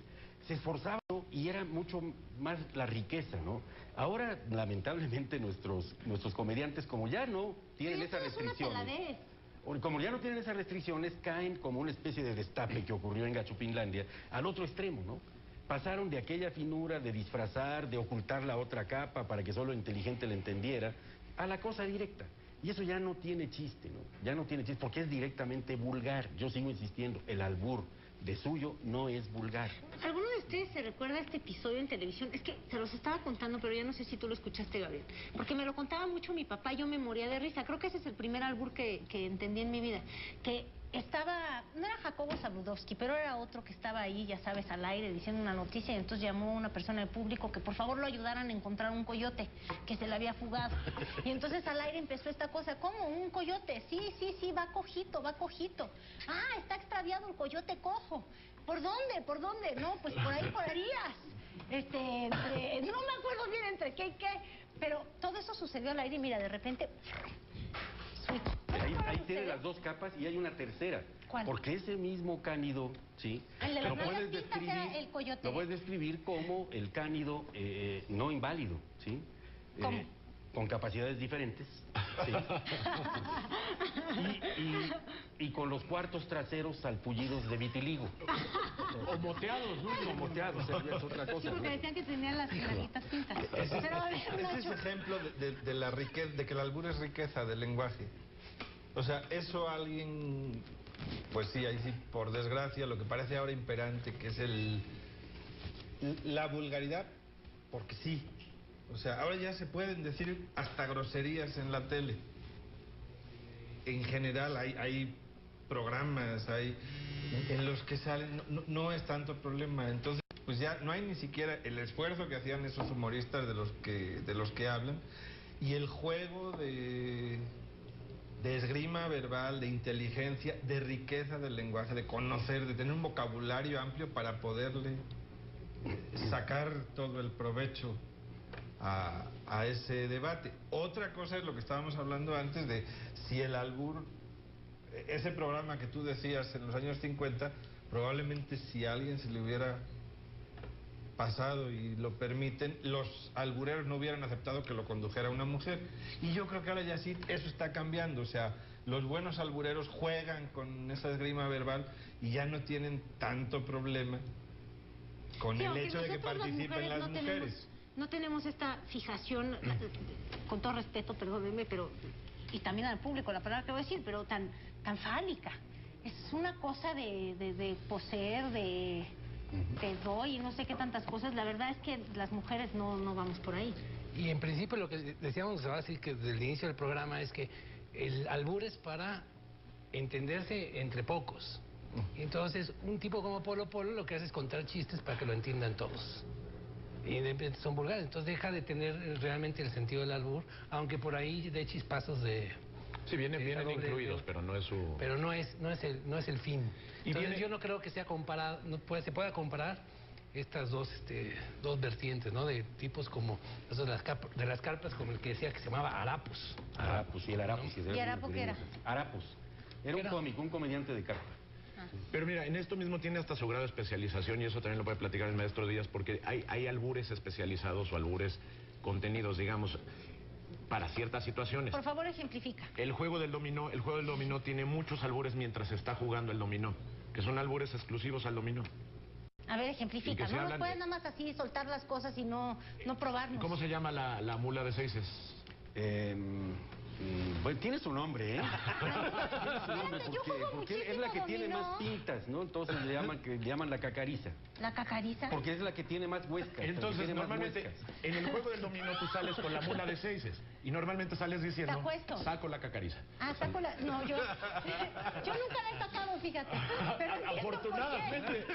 se esforzaba y era mucho más la riqueza, ¿no? Ahora, lamentablemente, nuestros comediantes, como ya no tienen esas restricciones, como ya no tienen esas restricciones, caen como una especie de destape que ocurrió en Gachupinlandia, al otro extremo, ¿no? Pasaron de aquella finura de disfrazar, de ocultar la otra capa para que solo el inteligente la entendiera, a la cosa directa. Y eso ya no tiene chiste, ¿no? Ya no tiene chiste, porque es directamente vulgar. Yo sigo insistiendo, el albur de suyo no es vulgar. ¿Alguno de ustedes se recuerda este episodio en televisión? Es que se los estaba contando, pero ya no sé si tú lo escuchaste, Gabriel. Porque me lo contaba mucho mi papá y yo me moría de risa. Creo que ese es el primer albur que entendí en mi vida. Que estaba, no era Jacobo Zabludovsky, pero era otro que estaba ahí, ya sabes, al aire diciendo una noticia, y entonces llamó a una persona del público que por favor lo ayudaran a encontrar un coyote que se le había fugado. Y entonces al aire empezó esta cosa, ¿cómo? ¿Un coyote? Sí, va cojito. Ah, está extraviado el coyote cojo. ¿Por dónde? No, pues por ahí, por Arías. No me acuerdo bien entre qué y qué, pero todo eso sucedió al aire y mira, de repente... Ahí tiene las dos capas y hay una tercera. ¿Cuál? Porque ese mismo cánido, ¿sí? El de las pintas era el coyote. Lo puedes describir como el cánido no inválido, ¿sí? ¿Cómo? Con capacidades diferentes, ¿sí? y con los cuartos traseros salpullidos de vitiligo. O moteados, ¿no? O moteados, es otra cosa. Sí, porque decían que tenían las nalguitas pintas. Ese es ejemplo de la riqueza, de que el albur es riqueza del lenguaje. O sea, eso alguien, pues sí, ahí sí, por desgracia, lo que parece ahora imperante, que es la vulgaridad, porque sí. O sea, ahora ya se pueden decir hasta groserías en la tele. En general hay programas, en los que salen, no es tanto problema. Entonces, pues ya no hay ni siquiera el esfuerzo que hacían esos humoristas de los que hablan, y el juego de esgrima verbal, de inteligencia, de riqueza del lenguaje, de conocer, de tener un vocabulario amplio para poderle sacar todo el provecho a ese debate. Otra cosa es lo que estábamos hablando antes de si el albur, ese programa que tú decías en los años 50, probablemente si a alguien se le hubiera pasado y lo permiten, los albureros no hubieran aceptado que lo condujera una mujer. Y yo creo que ahora ya sí, eso está cambiando. O sea, los buenos albureros juegan con esa esgrima verbal y ya no tienen tanto problema con el hecho de que participen las mujeres. No tenemos esta fijación, con todo respeto, perdónenme, pero, y también al público, la palabra que voy a decir, pero tan fálica. Es una cosa de poseer, de doy y no sé qué tantas cosas. La verdad es que las mujeres no vamos por ahí. Y en principio lo que decíamos así que desde el inicio del programa es que el albur es para entenderse entre pocos. Entonces, un tipo como Polo Polo lo que hace es contar chistes para que lo entiendan todos. Y son vulgares, entonces deja de tener realmente el sentido del albur, aunque por ahí de chispazos de... Sí, vienen incluidos, pero no es su... Pero no es el fin. Entonces yo no creo que sea comparado, se pueda comparar estas dos vertientes, ¿no? De tipos como esos de las carpas, como el que decía que se llamaba Harapos. Harapos, sí, el Harapos. ¿Y Harapo qué era? Harapos. Era un cómico, un comediante de carpa. Pero mira, en esto mismo tiene hasta su grado de especialización, y eso también lo puede platicar el maestro Díaz, porque hay albures especializados o albures contenidos, digamos, para ciertas situaciones. Por favor, ejemplifica. El juego del dominó tiene muchos albures mientras se está jugando el dominó, que son albures exclusivos al dominó. A ver, ejemplifica. No nos puedes nada más así soltar las cosas y no probarnos. ¿Cómo se llama la mula de seises? Bueno, tiene su nombre, ¿eh? Tiene su nombre porque es la que tiene más pintas, ¿no? Entonces le llaman la cacariza. ¿La cacariza? Porque es la que tiene más huescas. Entonces, normalmente, en el juego del dominó tú sales con la mula de seises. Y normalmente sales diciendo, Te acuesto. saco la cacariza. Ah, saco la... No, yo nunca la he sacado, fíjate. Pero afortunadamente,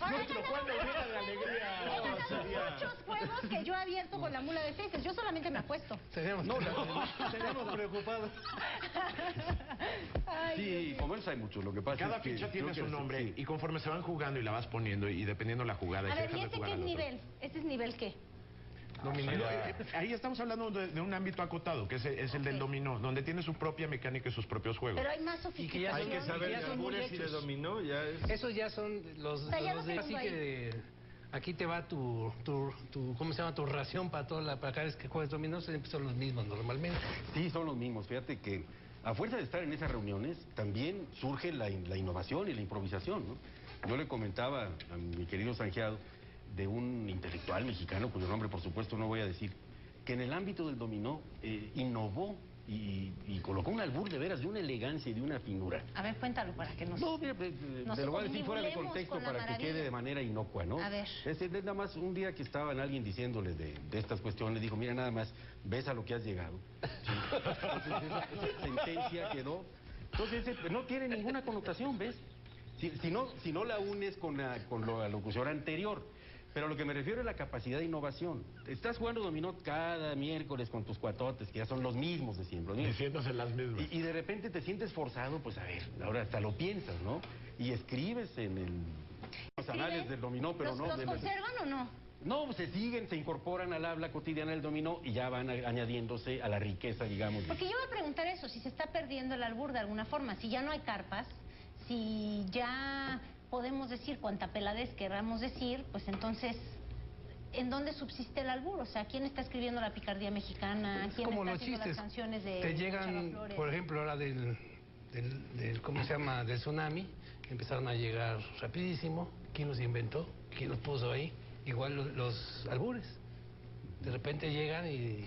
nuestro Juan nos llena de alegría. He ganado muchos juegos que yo he abierto con la mula de Faces. Yo solamente me acuesto. Tenemos preocupados. Sí, como eso hay muchos. Lo que pasa Cada es que ficha tiene creo su que nombre sí. y conforme se van jugando y la vas poniendo y dependiendo la jugada. A ver, ¿y déjame este jugar qué es al otro. nivel? ¿Este es nivel qué? Ahí estamos hablando de un ámbito acotado, que es el del dominó, donde tiene su propia mecánica y sus propios juegos. Pero hay más sofisticación. Hay que saber de albures y de dominó, ya es... Esos ya son los de... Así que aquí te va tu ¿cómo se llama? Tu ración para cada vez que juegues dominó, siempre son los mismos normalmente. Sí, son los mismos. Fíjate que a fuerza de estar en esas reuniones, también surge la innovación y la improvisación, ¿no? Yo le comentaba a mi querido Sanjeado de un intelectual mexicano, cuyo nombre por supuesto no voy a decir, que en el ámbito del dominó innovó y colocó un albur de veras de una elegancia y de una finura. A ver, cuéntalo para que nos... No, mira, te lo voy a decir fuera de contexto para que quede de manera inocua, ¿no? A ver. Nada más un día que estaban alguien diciéndole de estas cuestiones, dijo, mira, nada más, ves a lo que has llegado. ¿Sí? Entonces esa sentencia quedó. Entonces no tiene ninguna connotación, ¿ves? Si no la unes con la locución anterior. Pero a lo que me refiero es la capacidad de innovación. Estás jugando dominó cada miércoles con tus cuatotes, que ya son los mismos de siempre. Diciéndose las mismas. Y de repente te sientes forzado, pues a ver, ahora hasta lo piensas, ¿no? Y escribes en los anales del dominó, pero ¿Los no... conservan o no? No, se siguen, se incorporan al habla cotidiana del dominó y ya van añadiéndose a la riqueza, digamos. Porque yo voy a preguntar eso, si se está perdiendo el albur de alguna forma, si ya no hay carpas, si ya podemos decir cuanta peladez queramos decir, pues entonces, ¿en dónde subsiste el albur? O sea, ¿quién está escribiendo la picardía mexicana? ¿Quién como está los haciendo chistes las canciones de te llegan, Chava Flores? por ejemplo, ahora del ¿cómo se llama? Del tsunami, empezaron a llegar rapidísimo. ¿Quién los inventó? ¿Quién los puso ahí? Igual los albures. De repente llegan y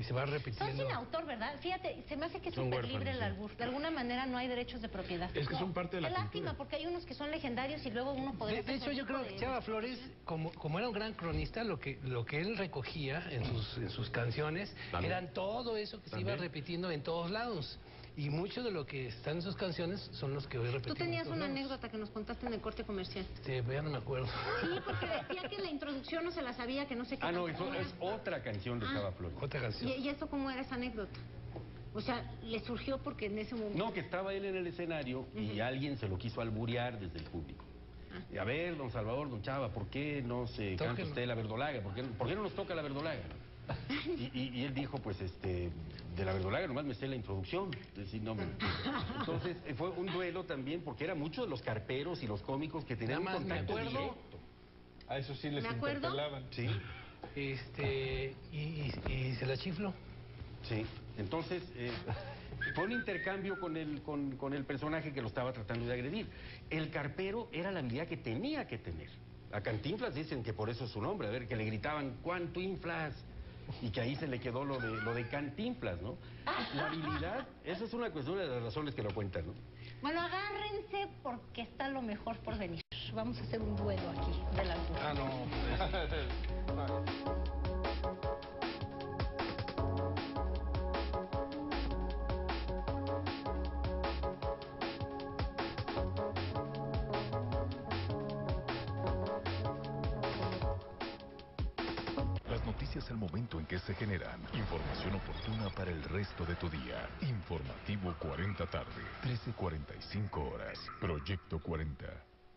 se va repitiendo. Son sin autor, ¿verdad? Fíjate, se me hace que es Son súper huérfanos, libre el sí. albur. De alguna manera no hay derechos de propiedad. Es que son parte de la Qué cultura. lástima, porque hay unos que son legendarios y luego uno podría... De hecho, yo creo que Chava Flores, como era un gran cronista, lo que él recogía en sus canciones, ¿También? eran todo eso que ¿También? se iba repitiendo en todos lados. Y mucho de lo que están en sus canciones son los que hoy repetimos. Tú tenías en todos una lados. anécdota que nos contaste en el corte comercial. Sí, ya no me acuerdo. Sí, porque decía que la introducción no se la sabía, que no sé qué... No, canción eso era. es otra canción de Chava Flores. Otra canción. ¿Y eso cómo era esa anécdota? O sea, ¿le surgió porque en ese momento...? No, que estaba él en el escenario y alguien se lo quiso alburear desde el público. Y a ver, don Salvador, don Chava, ¿por qué no se canta usted la verdolaga? ¿Por qué no nos toca la verdolaga? Y él dijo, pues, de la verdolaga nomás me sé la introducción. Es decir, no me... Entonces, fue un duelo también, porque era mucho de los carperos y los cómicos que tenían un Nada más me contacto acuerdo. directo. A eso sí les ¿Me acuerdo? interpelaban. Sí, Y se la chifló. sí. Entonces, fue un intercambio con el personaje que lo estaba tratando de agredir. El carpero era la habilidad que tenía que tener. A Cantinflas dicen que por eso es su nombre, a ver, que le gritaban, ¿cuánto inflas? Y que ahí se le quedó lo de Cantinflas, ¿no? La habilidad, eso es una cuestión de las razones que lo cuentan, ¿no? Bueno, agárrense porque está lo mejor por venir. Vamos a hacer un duelo aquí del albur. Ah, no. Las noticias al momento en que se generan. Información oportuna para el resto de tu día. Informativo 40 tarde, 13:45 horas. Proyecto 40.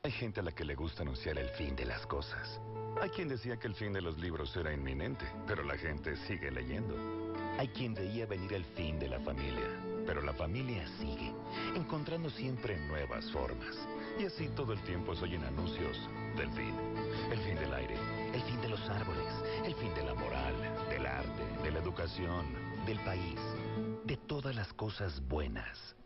Hay gente a la que le gusta anunciar el fin de las cosas. Hay quien decía que el fin de los libros era inminente, pero la gente sigue leyendo. Hay quien veía venir el fin de la familia, pero la familia sigue, encontrando siempre nuevas formas. Y así todo el tiempo se oyen anuncios del fin. El fin del aire, el fin de los árboles, el fin de la moral, del arte, de la educación, del país, de todas las cosas buenas.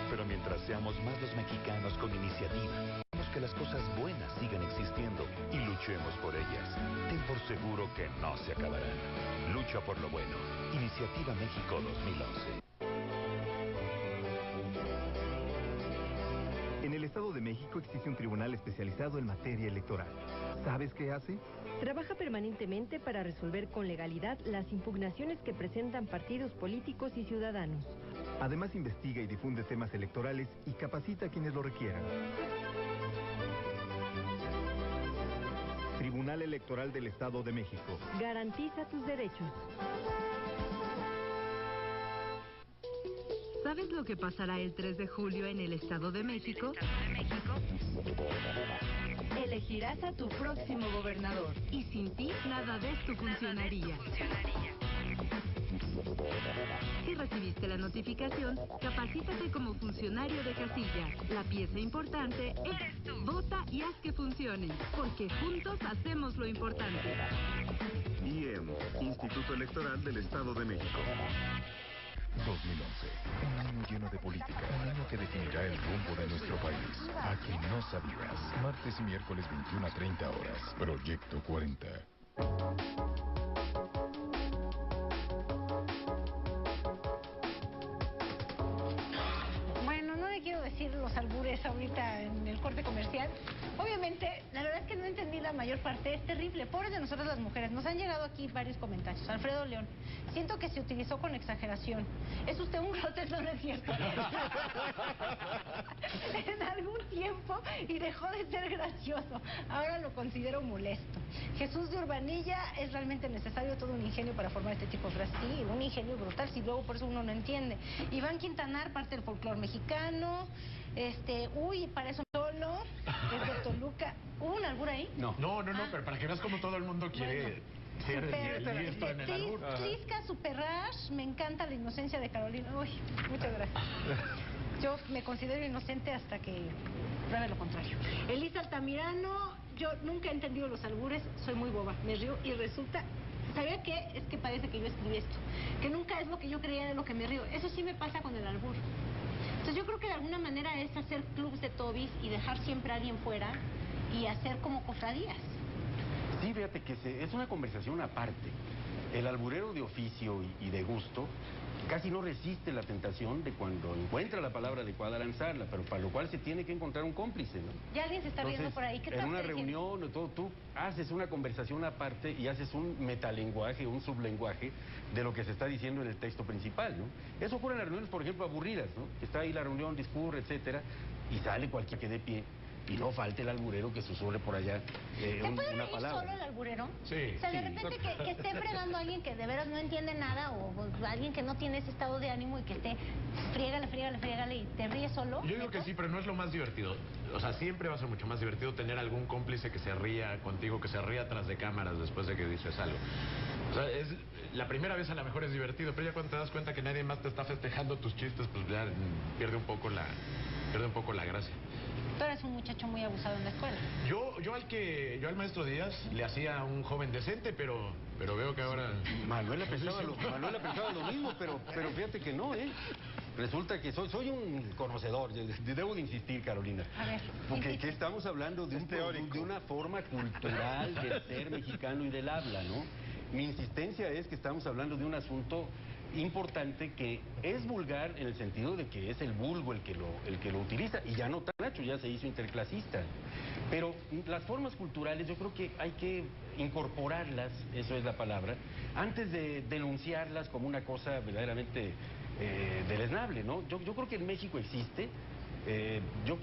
Pero mientras seamos más los mexicanos con iniciativa, queremos que las cosas buenas sigan existiendo y luchemos por ellas. Ten por seguro que no se acabarán. Lucha por lo bueno. Iniciativa México 2011. En el Estado de México México existe un tribunal especializado en materia electoral. ¿Sabes qué hace? Trabaja permanentemente para resolver con legalidad las impugnaciones que presentan partidos políticos y ciudadanos. Además, investiga y difunde temas electorales y capacita a quienes lo requieran. Tribunal Electoral del Estado de México. Garantiza tus derechos. ¿Sabes lo que pasará el 3 de julio en el Estado de México? Elegirás a tu próximo gobernador y sin ti nada de esto funcionaría. Si recibiste la notificación, capacítate como funcionario de casilla. La pieza importante eres tú. Vota y haz que funcione, porque juntos hacemos lo importante. IEMO, Instituto Electoral del Estado de México. 2011, un año lleno de política, un año que definirá el rumbo de nuestro país. Aquí no sabías. Martes y miércoles 21 a 30 horas. Proyecto 40. Bueno, no le quiero decir los albures ahorita en el corte comercial. Obviamente, la verdad es que no entendí la mayor parte. Es terrible. Pobres de nosotras las mujeres. Nos han llegado aquí varios comentarios. Alfredo León, siento que se utilizó con exageración. Es usted un grotesco, no es cierto. En algún tiempo y dejó de ser gracioso. Ahora lo considero molesto. Jesús de Urbanilla, es realmente necesario todo un ingenio para formar este tipo de frases. Sí, un ingenio brutal, si luego por eso uno no entiende. Iván Quintanar, parte del folclore mexicano. Para eso solo, es de Toluca. ¿Hubo un albur ahí? No, pero para que veas como todo el mundo quiere ser listo en el albur. Trisca Super Rush, me encanta la inocencia de Carolina. Uy, muchas gracias. Yo me considero inocente hasta que pruebe lo contrario. Elisa Altamirano, yo nunca he entendido los albures, soy muy boba, me río y resulta... ¿Sabía qué? Es que parece que yo escribí esto. Que nunca es lo que yo creía de lo que me río. Eso sí me pasa con el albur. Entonces yo creo que de alguna manera es hacer clubs de tobis y dejar siempre a alguien fuera y hacer como cofradías. Sí, fíjate que es una conversación aparte. El alburero de oficio y de gusto casi no resiste la tentación de cuando encuentra la palabra adecuada lanzarla, pero para lo cual se tiene que encontrar un cómplice, ¿no? Ya alguien se está riendo por ahí. ¿Qué en una diciendo? reunión, tú haces una conversación aparte y haces un metalenguaje, un sublenguaje de lo que se está diciendo en el texto principal, ¿no? Eso ocurre en las reuniones, por ejemplo, aburridas, ¿no? Está ahí la reunión, discurre, etcétera, y sale cualquiera que dé pie. Y no falte el alburero que susurre por allá ¿Se puede una reír palabra. solo el alburero? Sí. O sea, de repente que esté fregando a alguien que de veras no entiende nada o alguien que no tiene ese estado de ánimo y que esté friégale y te ríes solo. Yo digo que sí, pero no es lo más divertido. O sea, siempre va a ser mucho más divertido tener algún cómplice que se ría contigo, que se ría tras de cámaras después de que dices algo. O sea, la primera vez a lo mejor es divertido, pero ya cuando te das cuenta que nadie más te está festejando tus chistes, pues ya pierde un poco la gracia. Tú eres un muchacho muy abusado en la escuela. Yo al maestro Díaz le hacía un joven decente, pero veo que ahora... Manuela pensaba lo mismo, pero fíjate que no, ¿eh? Resulta que soy un conocedor, debo de insistir, Carolina. A ver. Porque que estamos hablando de de una forma cultural del ser mexicano y del habla, ¿no? Mi insistencia es que estamos hablando de un asunto importante que es vulgar en el sentido de que es el vulgo el que lo utiliza, y ya no tan Nacho, ya se hizo interclasista. Pero las formas culturales yo creo que hay que incorporarlas, eso es la palabra, antes de denunciarlas como una cosa verdaderamente deleznable, ¿no? Yo creo que en México existe.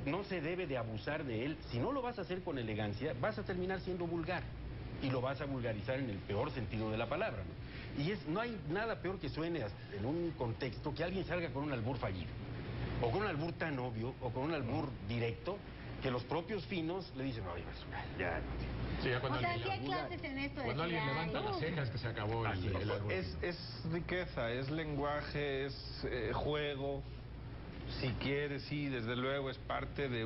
No se debe de abusar de él. Si no lo vas a hacer con elegancia, vas a terminar siendo vulgar. Y lo vas a vulgarizar en el peor sentido de la palabra, ¿no? Y no hay nada peor que suene en un contexto que alguien salga con un albur fallido, o con un albur tan obvio, o con un albur directo, que los propios finos le dicen, oye, ya no. Sí, ya cuando o sea, sí hay clases en esto. Cuando alguien levanta las cejas, que se acabó el albur. Es riqueza, es lenguaje, es juego. Si quieres, sí, desde luego es parte de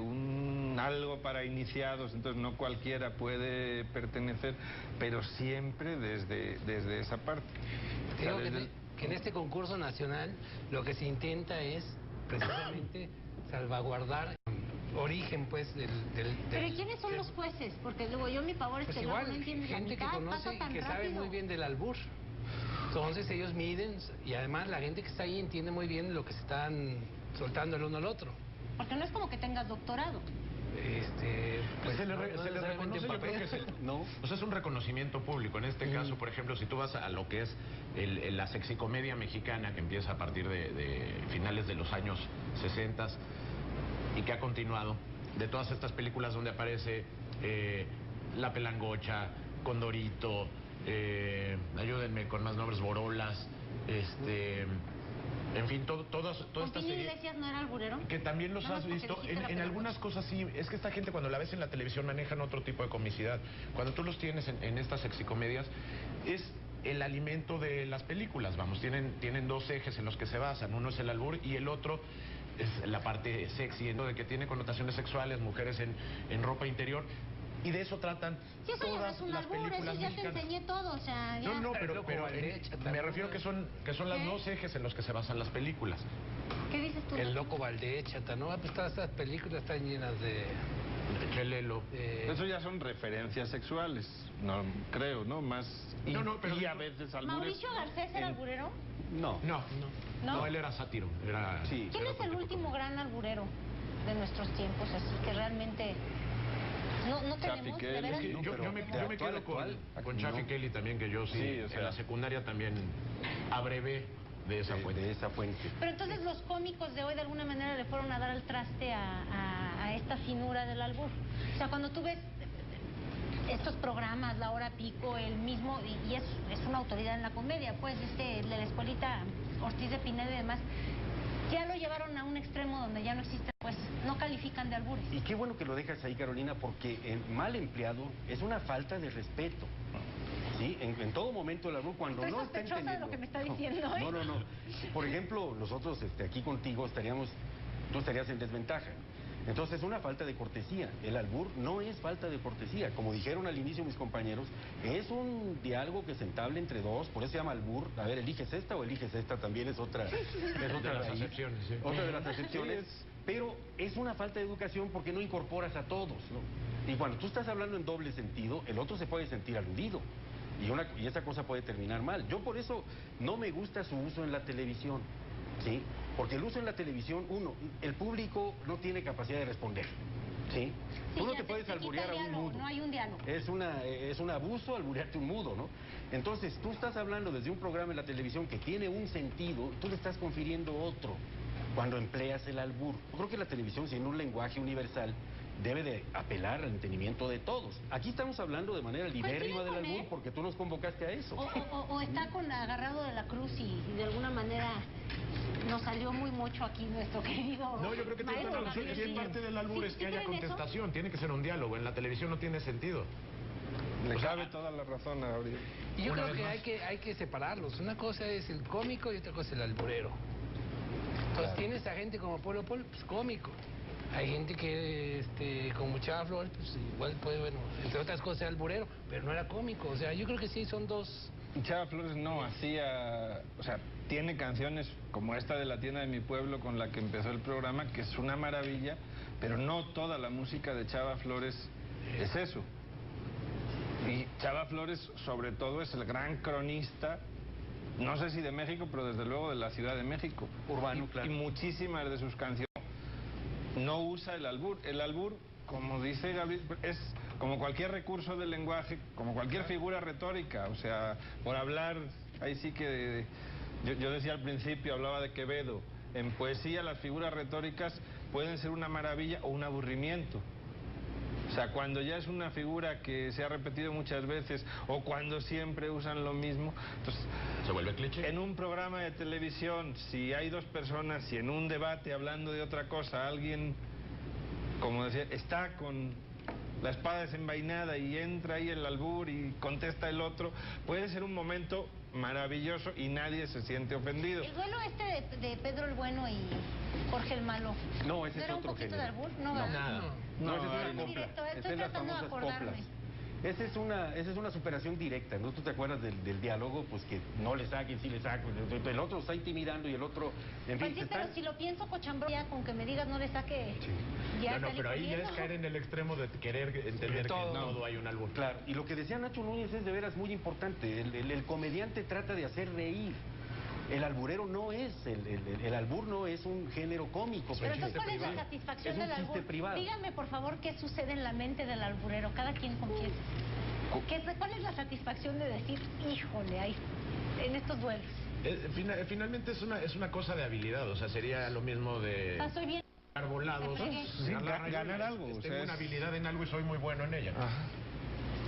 algo para iniciados, entonces no cualquiera puede pertenecer, pero siempre desde esa parte. Creo que en este concurso nacional lo que se intenta es precisamente salvaguardar el origen, pues, del Pero ¿quiénes son los jueces? Porque luego yo mi pavor es pues que igual, luego no entiendes la gente mitad, que conoce y que sabe muy bien del albur. Entonces ellos miden, y además la gente que está ahí entiende muy bien lo que se están soltando el uno al otro. Porque no es como que tengas doctorado. pues se le no reconoce, yo creo que es un reconocimiento público. En este caso, por ejemplo, si tú vas a lo que es la sexicomedia mexicana, que empieza a partir de finales de los años 60 y que ha continuado, de todas estas películas donde aparece La Pelangocha, Condorito, ayúdenme con más nombres, Borolas, en fin, toda esta serie. Iglesias no era alburero? Que también los has visto. En algunas cosas sí. Es que esta gente, cuando la ves en la televisión, manejan otro tipo de comicidad. Cuando tú los tienes en estas sexicomedias, es el alimento de las películas, vamos. Tienen dos ejes en los que se basan. Uno es el albur y el otro es la parte sexy, de que tiene connotaciones sexuales, mujeres en ropa interior. Y de eso tratan todas las películas ya mexicanas. Te enseñé todo, o sea, ya... No, pero me refiero que son las dos ejes en los que se basan las películas. ¿Qué dices tú? El Loco Valdés, Chata, ¿no? Pues todas estas películas están llenas de... Chelelo. Eso ya son referencias sexuales, no creo, ¿no? Más... pero y a veces albures... ¿Mauricio Garcés era alburero? No, él era sátiro. ¿Quién es el último gran alburero de nuestros tiempos, así que realmente... No tenemos, de veras. Yo me quedo con Chaffy Kelly también, que yo sí, en la secundaria también abrevé de esa fuente. Pero entonces los cómicos de hoy de alguna manera le fueron a dar al traste a esta finura del albur. O sea, cuando tú ves estos programas, La Hora Pico, el mismo, y es una autoridad en la comedia, pues de la escuelita Ortiz de Pinedo y demás, ya lo llevaron a un extremo donde ya no existe, pues no califican de albures. Y qué bueno que lo dejas ahí, Carolina, porque mal empleado es una falta de respeto. ¿Sí? En todo momento el albur, cuando Estoy no está entendiendo... de lo que me está diciendo, ¿eh? No. Por ejemplo, nosotros aquí contigo tú estarías en desventaja. Entonces es una falta de cortesía. El albur no es falta de cortesía. Como dijeron al inicio mis compañeros, es un diálogo que se entabla entre dos, por eso se llama albur. A ver, ¿eliges esta o eliges esta? También es otra de las acepciones. Sí. Otra de las acepciones. Pero es una falta de educación porque no incorporas a todos, ¿no? Y cuando tú estás hablando en doble sentido, el otro se puede sentir aludido. Y esa cosa puede terminar mal. Yo por eso no me gusta su uso en la televisión. ¿Sí? Porque el uso en la televisión, el público no tiene capacidad de responder. ¿Sí? Tú no te puedes alburear a un mudo. No hay un diálogo. Es un abuso alburearte un mudo, ¿no? Entonces, tú estás hablando desde un programa en la televisión que tiene un sentido, tú le estás confiriendo otro cuando empleas el albur. Yo creo que la televisión, siendo un lenguaje universal, debe de apelar al entendimiento de todos. Aquí estamos hablando de manera libérrima del albur porque tú nos convocaste a eso. O está agarrado de la cruz y de alguna manera nos salió muy mucho aquí nuestro querido... No, yo creo que tiene toda la razón. Es parte del albur es que haya contestación. Tiene que ser un diálogo. En la televisión no tiene sentido. Le cabe toda la razón a Gabriel. Y yo creo que hay que separarlos. Una cosa es el cómico y otra cosa es el alburero. Entonces tienes a gente como Polo Polo, pues cómico. Hay gente que, como Chava Flores, pues igual puede, bueno, entre otras cosas era alburero, pero no era cómico. O sea, yo creo que sí son dos... Chava Flores no hacía... O sea, tiene canciones como esta de La Tienda de mi Pueblo con la que empezó el programa, que es una maravilla, pero no toda la música de Chava Flores es eso. Y Chava Flores, sobre todo, es el gran cronista, no sé si de México, pero desde luego de la Ciudad de México. Urbano, claro. Y muchísimas de sus canciones no usa el albur. El albur, como dice Gabriel, es como cualquier recurso del lenguaje, como cualquier figura retórica. O sea, por hablar, ahí sí que... Yo decía al principio, hablaba de Quevedo. En poesía las figuras retóricas pueden ser una maravilla o un aburrimiento. O sea, cuando ya es una figura que se ha repetido muchas veces o cuando siempre usan lo mismo, entonces se vuelve cliché. En un programa de televisión, si hay dos personas y en un debate hablando de otra cosa, alguien, como decía, está con la espada desenvainada y entra ahí el albur y contesta el otro, puede ser un momento maravilloso y nadie se siente ofendido. El duelo de Pedro el Bueno y Jorge el Malo. No, ese ¿No es era otro un poquito género. de albur? No, nada. No, esa es muy una copla. directo. Esa Estoy es las tratando de famosas acordarme. coplas. Esa es una superación directa, ¿no? Tú te acuerdas del diálogo, pues que no le saquen, sí le saco. El otro está intimidando y el otro... En pues fin, sí, pero si lo pienso cochambro, ya con que me digas no le saque... Sí. Ya no, pero ahí ya es caer en el extremo de querer entender que todo hay un albur. Claro, y lo que decía Nacho Núñez es de veras muy importante. El comediante trata de hacer reír. El alburero no es, el albur no es un género cómico. Pero entonces, ¿cuál es la satisfacción del albur? Privado. Dígame, por favor, qué sucede en la mente del alburero. Cada quien confiesa. ¿Cuál es la satisfacción de decir, híjole, ahí, en estos duelos? Finalmente es una cosa de habilidad, o sea, sería lo mismo de... Soy bien... arbolados. Sí, ganar algo. Tengo una habilidad en algo y soy muy bueno en ella. Ajá.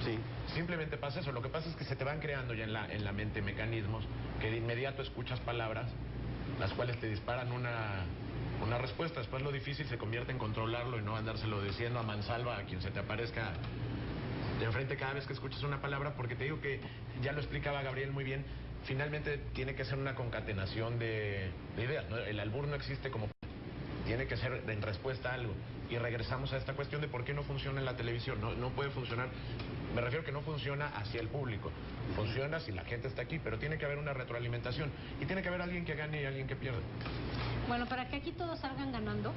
Sí. Simplemente pasa eso. Lo que pasa es que se te van creando ya en la mente mecanismos que de inmediato escuchas palabras, las cuales te disparan una respuesta. Después lo difícil se convierte en controlarlo y no andárselo diciendo a mansalva a quien se te aparezca de enfrente cada vez que escuchas una palabra, porque te digo que, ya lo explicaba Gabriel muy bien, finalmente tiene que ser una concatenación de ideas, ¿no? El albur no existe como... Tiene que ser en respuesta a algo. Y regresamos a esta cuestión de por qué no funciona en la televisión. No puede funcionar, me refiero que no funciona hacia el público. Funciona si la gente está aquí, pero tiene que haber una retroalimentación. Y tiene que haber alguien que gane y alguien que pierda. Bueno, para que aquí todos salgan ganando,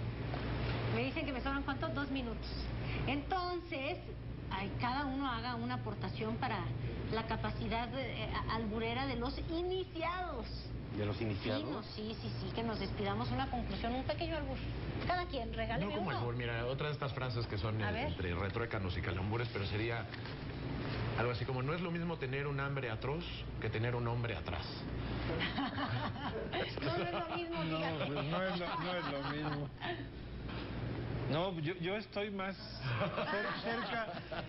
me dicen que me sobran, ¿cuánto? 2 minutos. Entonces, cada uno haga una aportación para la capacidad alburera de los iniciados. ¿De los iniciados? Sí, que nos despidamos una conclusión, un pequeño albur. Cada quien, regáleme No como uno. albur, mira, otra de estas frases que son entre retruécanos y calambures, pero sería algo así como: no es lo mismo tener un hambre atroz que tener un hombre atrás. No es lo mismo, fíjate. Pues no es lo mismo. No, yo estoy más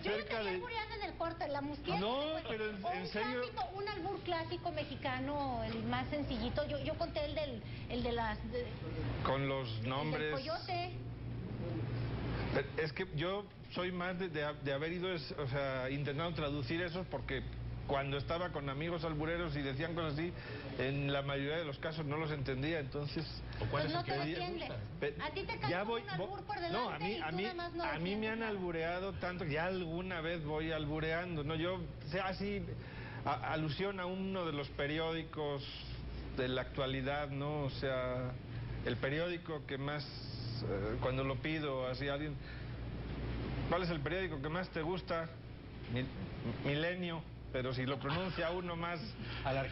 cerca de... Muriana del corte, la musquilla. No, pero en serio... Clásico, un albur clásico mexicano, el más sencillito. Yo conté el de las... Con los nombres... El del coyote. Es que yo soy más de haber ido, o sea, intentando traducir esos, porque cuando estaba con amigos albureros y decían cosas así, en la mayoría de los casos no los entendía, entonces... Pues no te defiendes. A ti te cae un albur por delante. No, a mí me han albureado tanto que ya alguna vez voy albureando, ¿no? Yo, sea así, alusión a uno de los periódicos de la actualidad, ¿no? O sea, el periódico que más, cuando lo pido así a alguien, ¿cuál es el periódico que más te gusta? Milenio. Pero si lo pronuncia uno más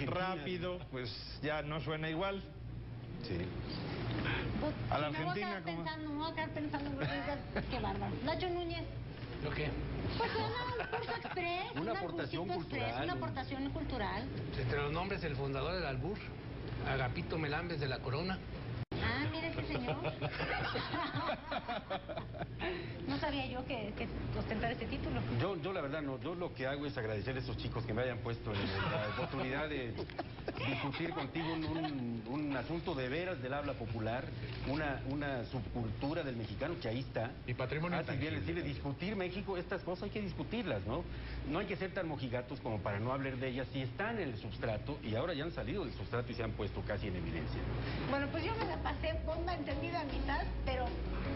rápido, pues ya no suena igual. Sí. A la Argentina, me voy a quedar pensando, qué bárbaro. Nacho Núñez. ¿Yo qué? Pues un curso express, una aportación cultural. Una aportación cultural. Entre los nombres, el fundador del albur, Agapito Melambes de la Corona. Ah, mire ese señor. No sabía yo que ostentar ese título. Yo la verdad no, yo lo que hago es agradecer a esos chicos que me hayan puesto la oportunidad de discutir contigo un asunto de veras del habla popular, una subcultura del mexicano que ahí está. Y patrimonio bien decirle, discutir México, estas cosas hay que discutirlas, ¿no? No hay que ser tan mojigatos como para no hablar de ellas, si están en el substrato, y ahora ya han salido del substrato y se han puesto casi en evidencia. Bueno, pues yo me la pasé bomba entendida a mitad, pero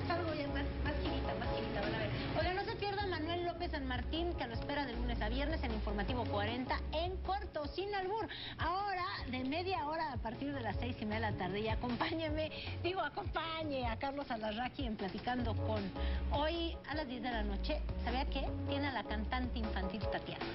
salgo ya más finita, van a ver. Oiga, no se pierda Manuel López San Martín, que lo espera de lunes a viernes en Informativo 40, en corto, sin albur. Ahora, de media hora a partir de las 6:30 de la tarde, y acompañe a Carlos Alarraqui en Platicando con. Hoy a las 10 de la noche, ¿sabía qué? Tiene a la cantante infantil Tatiana.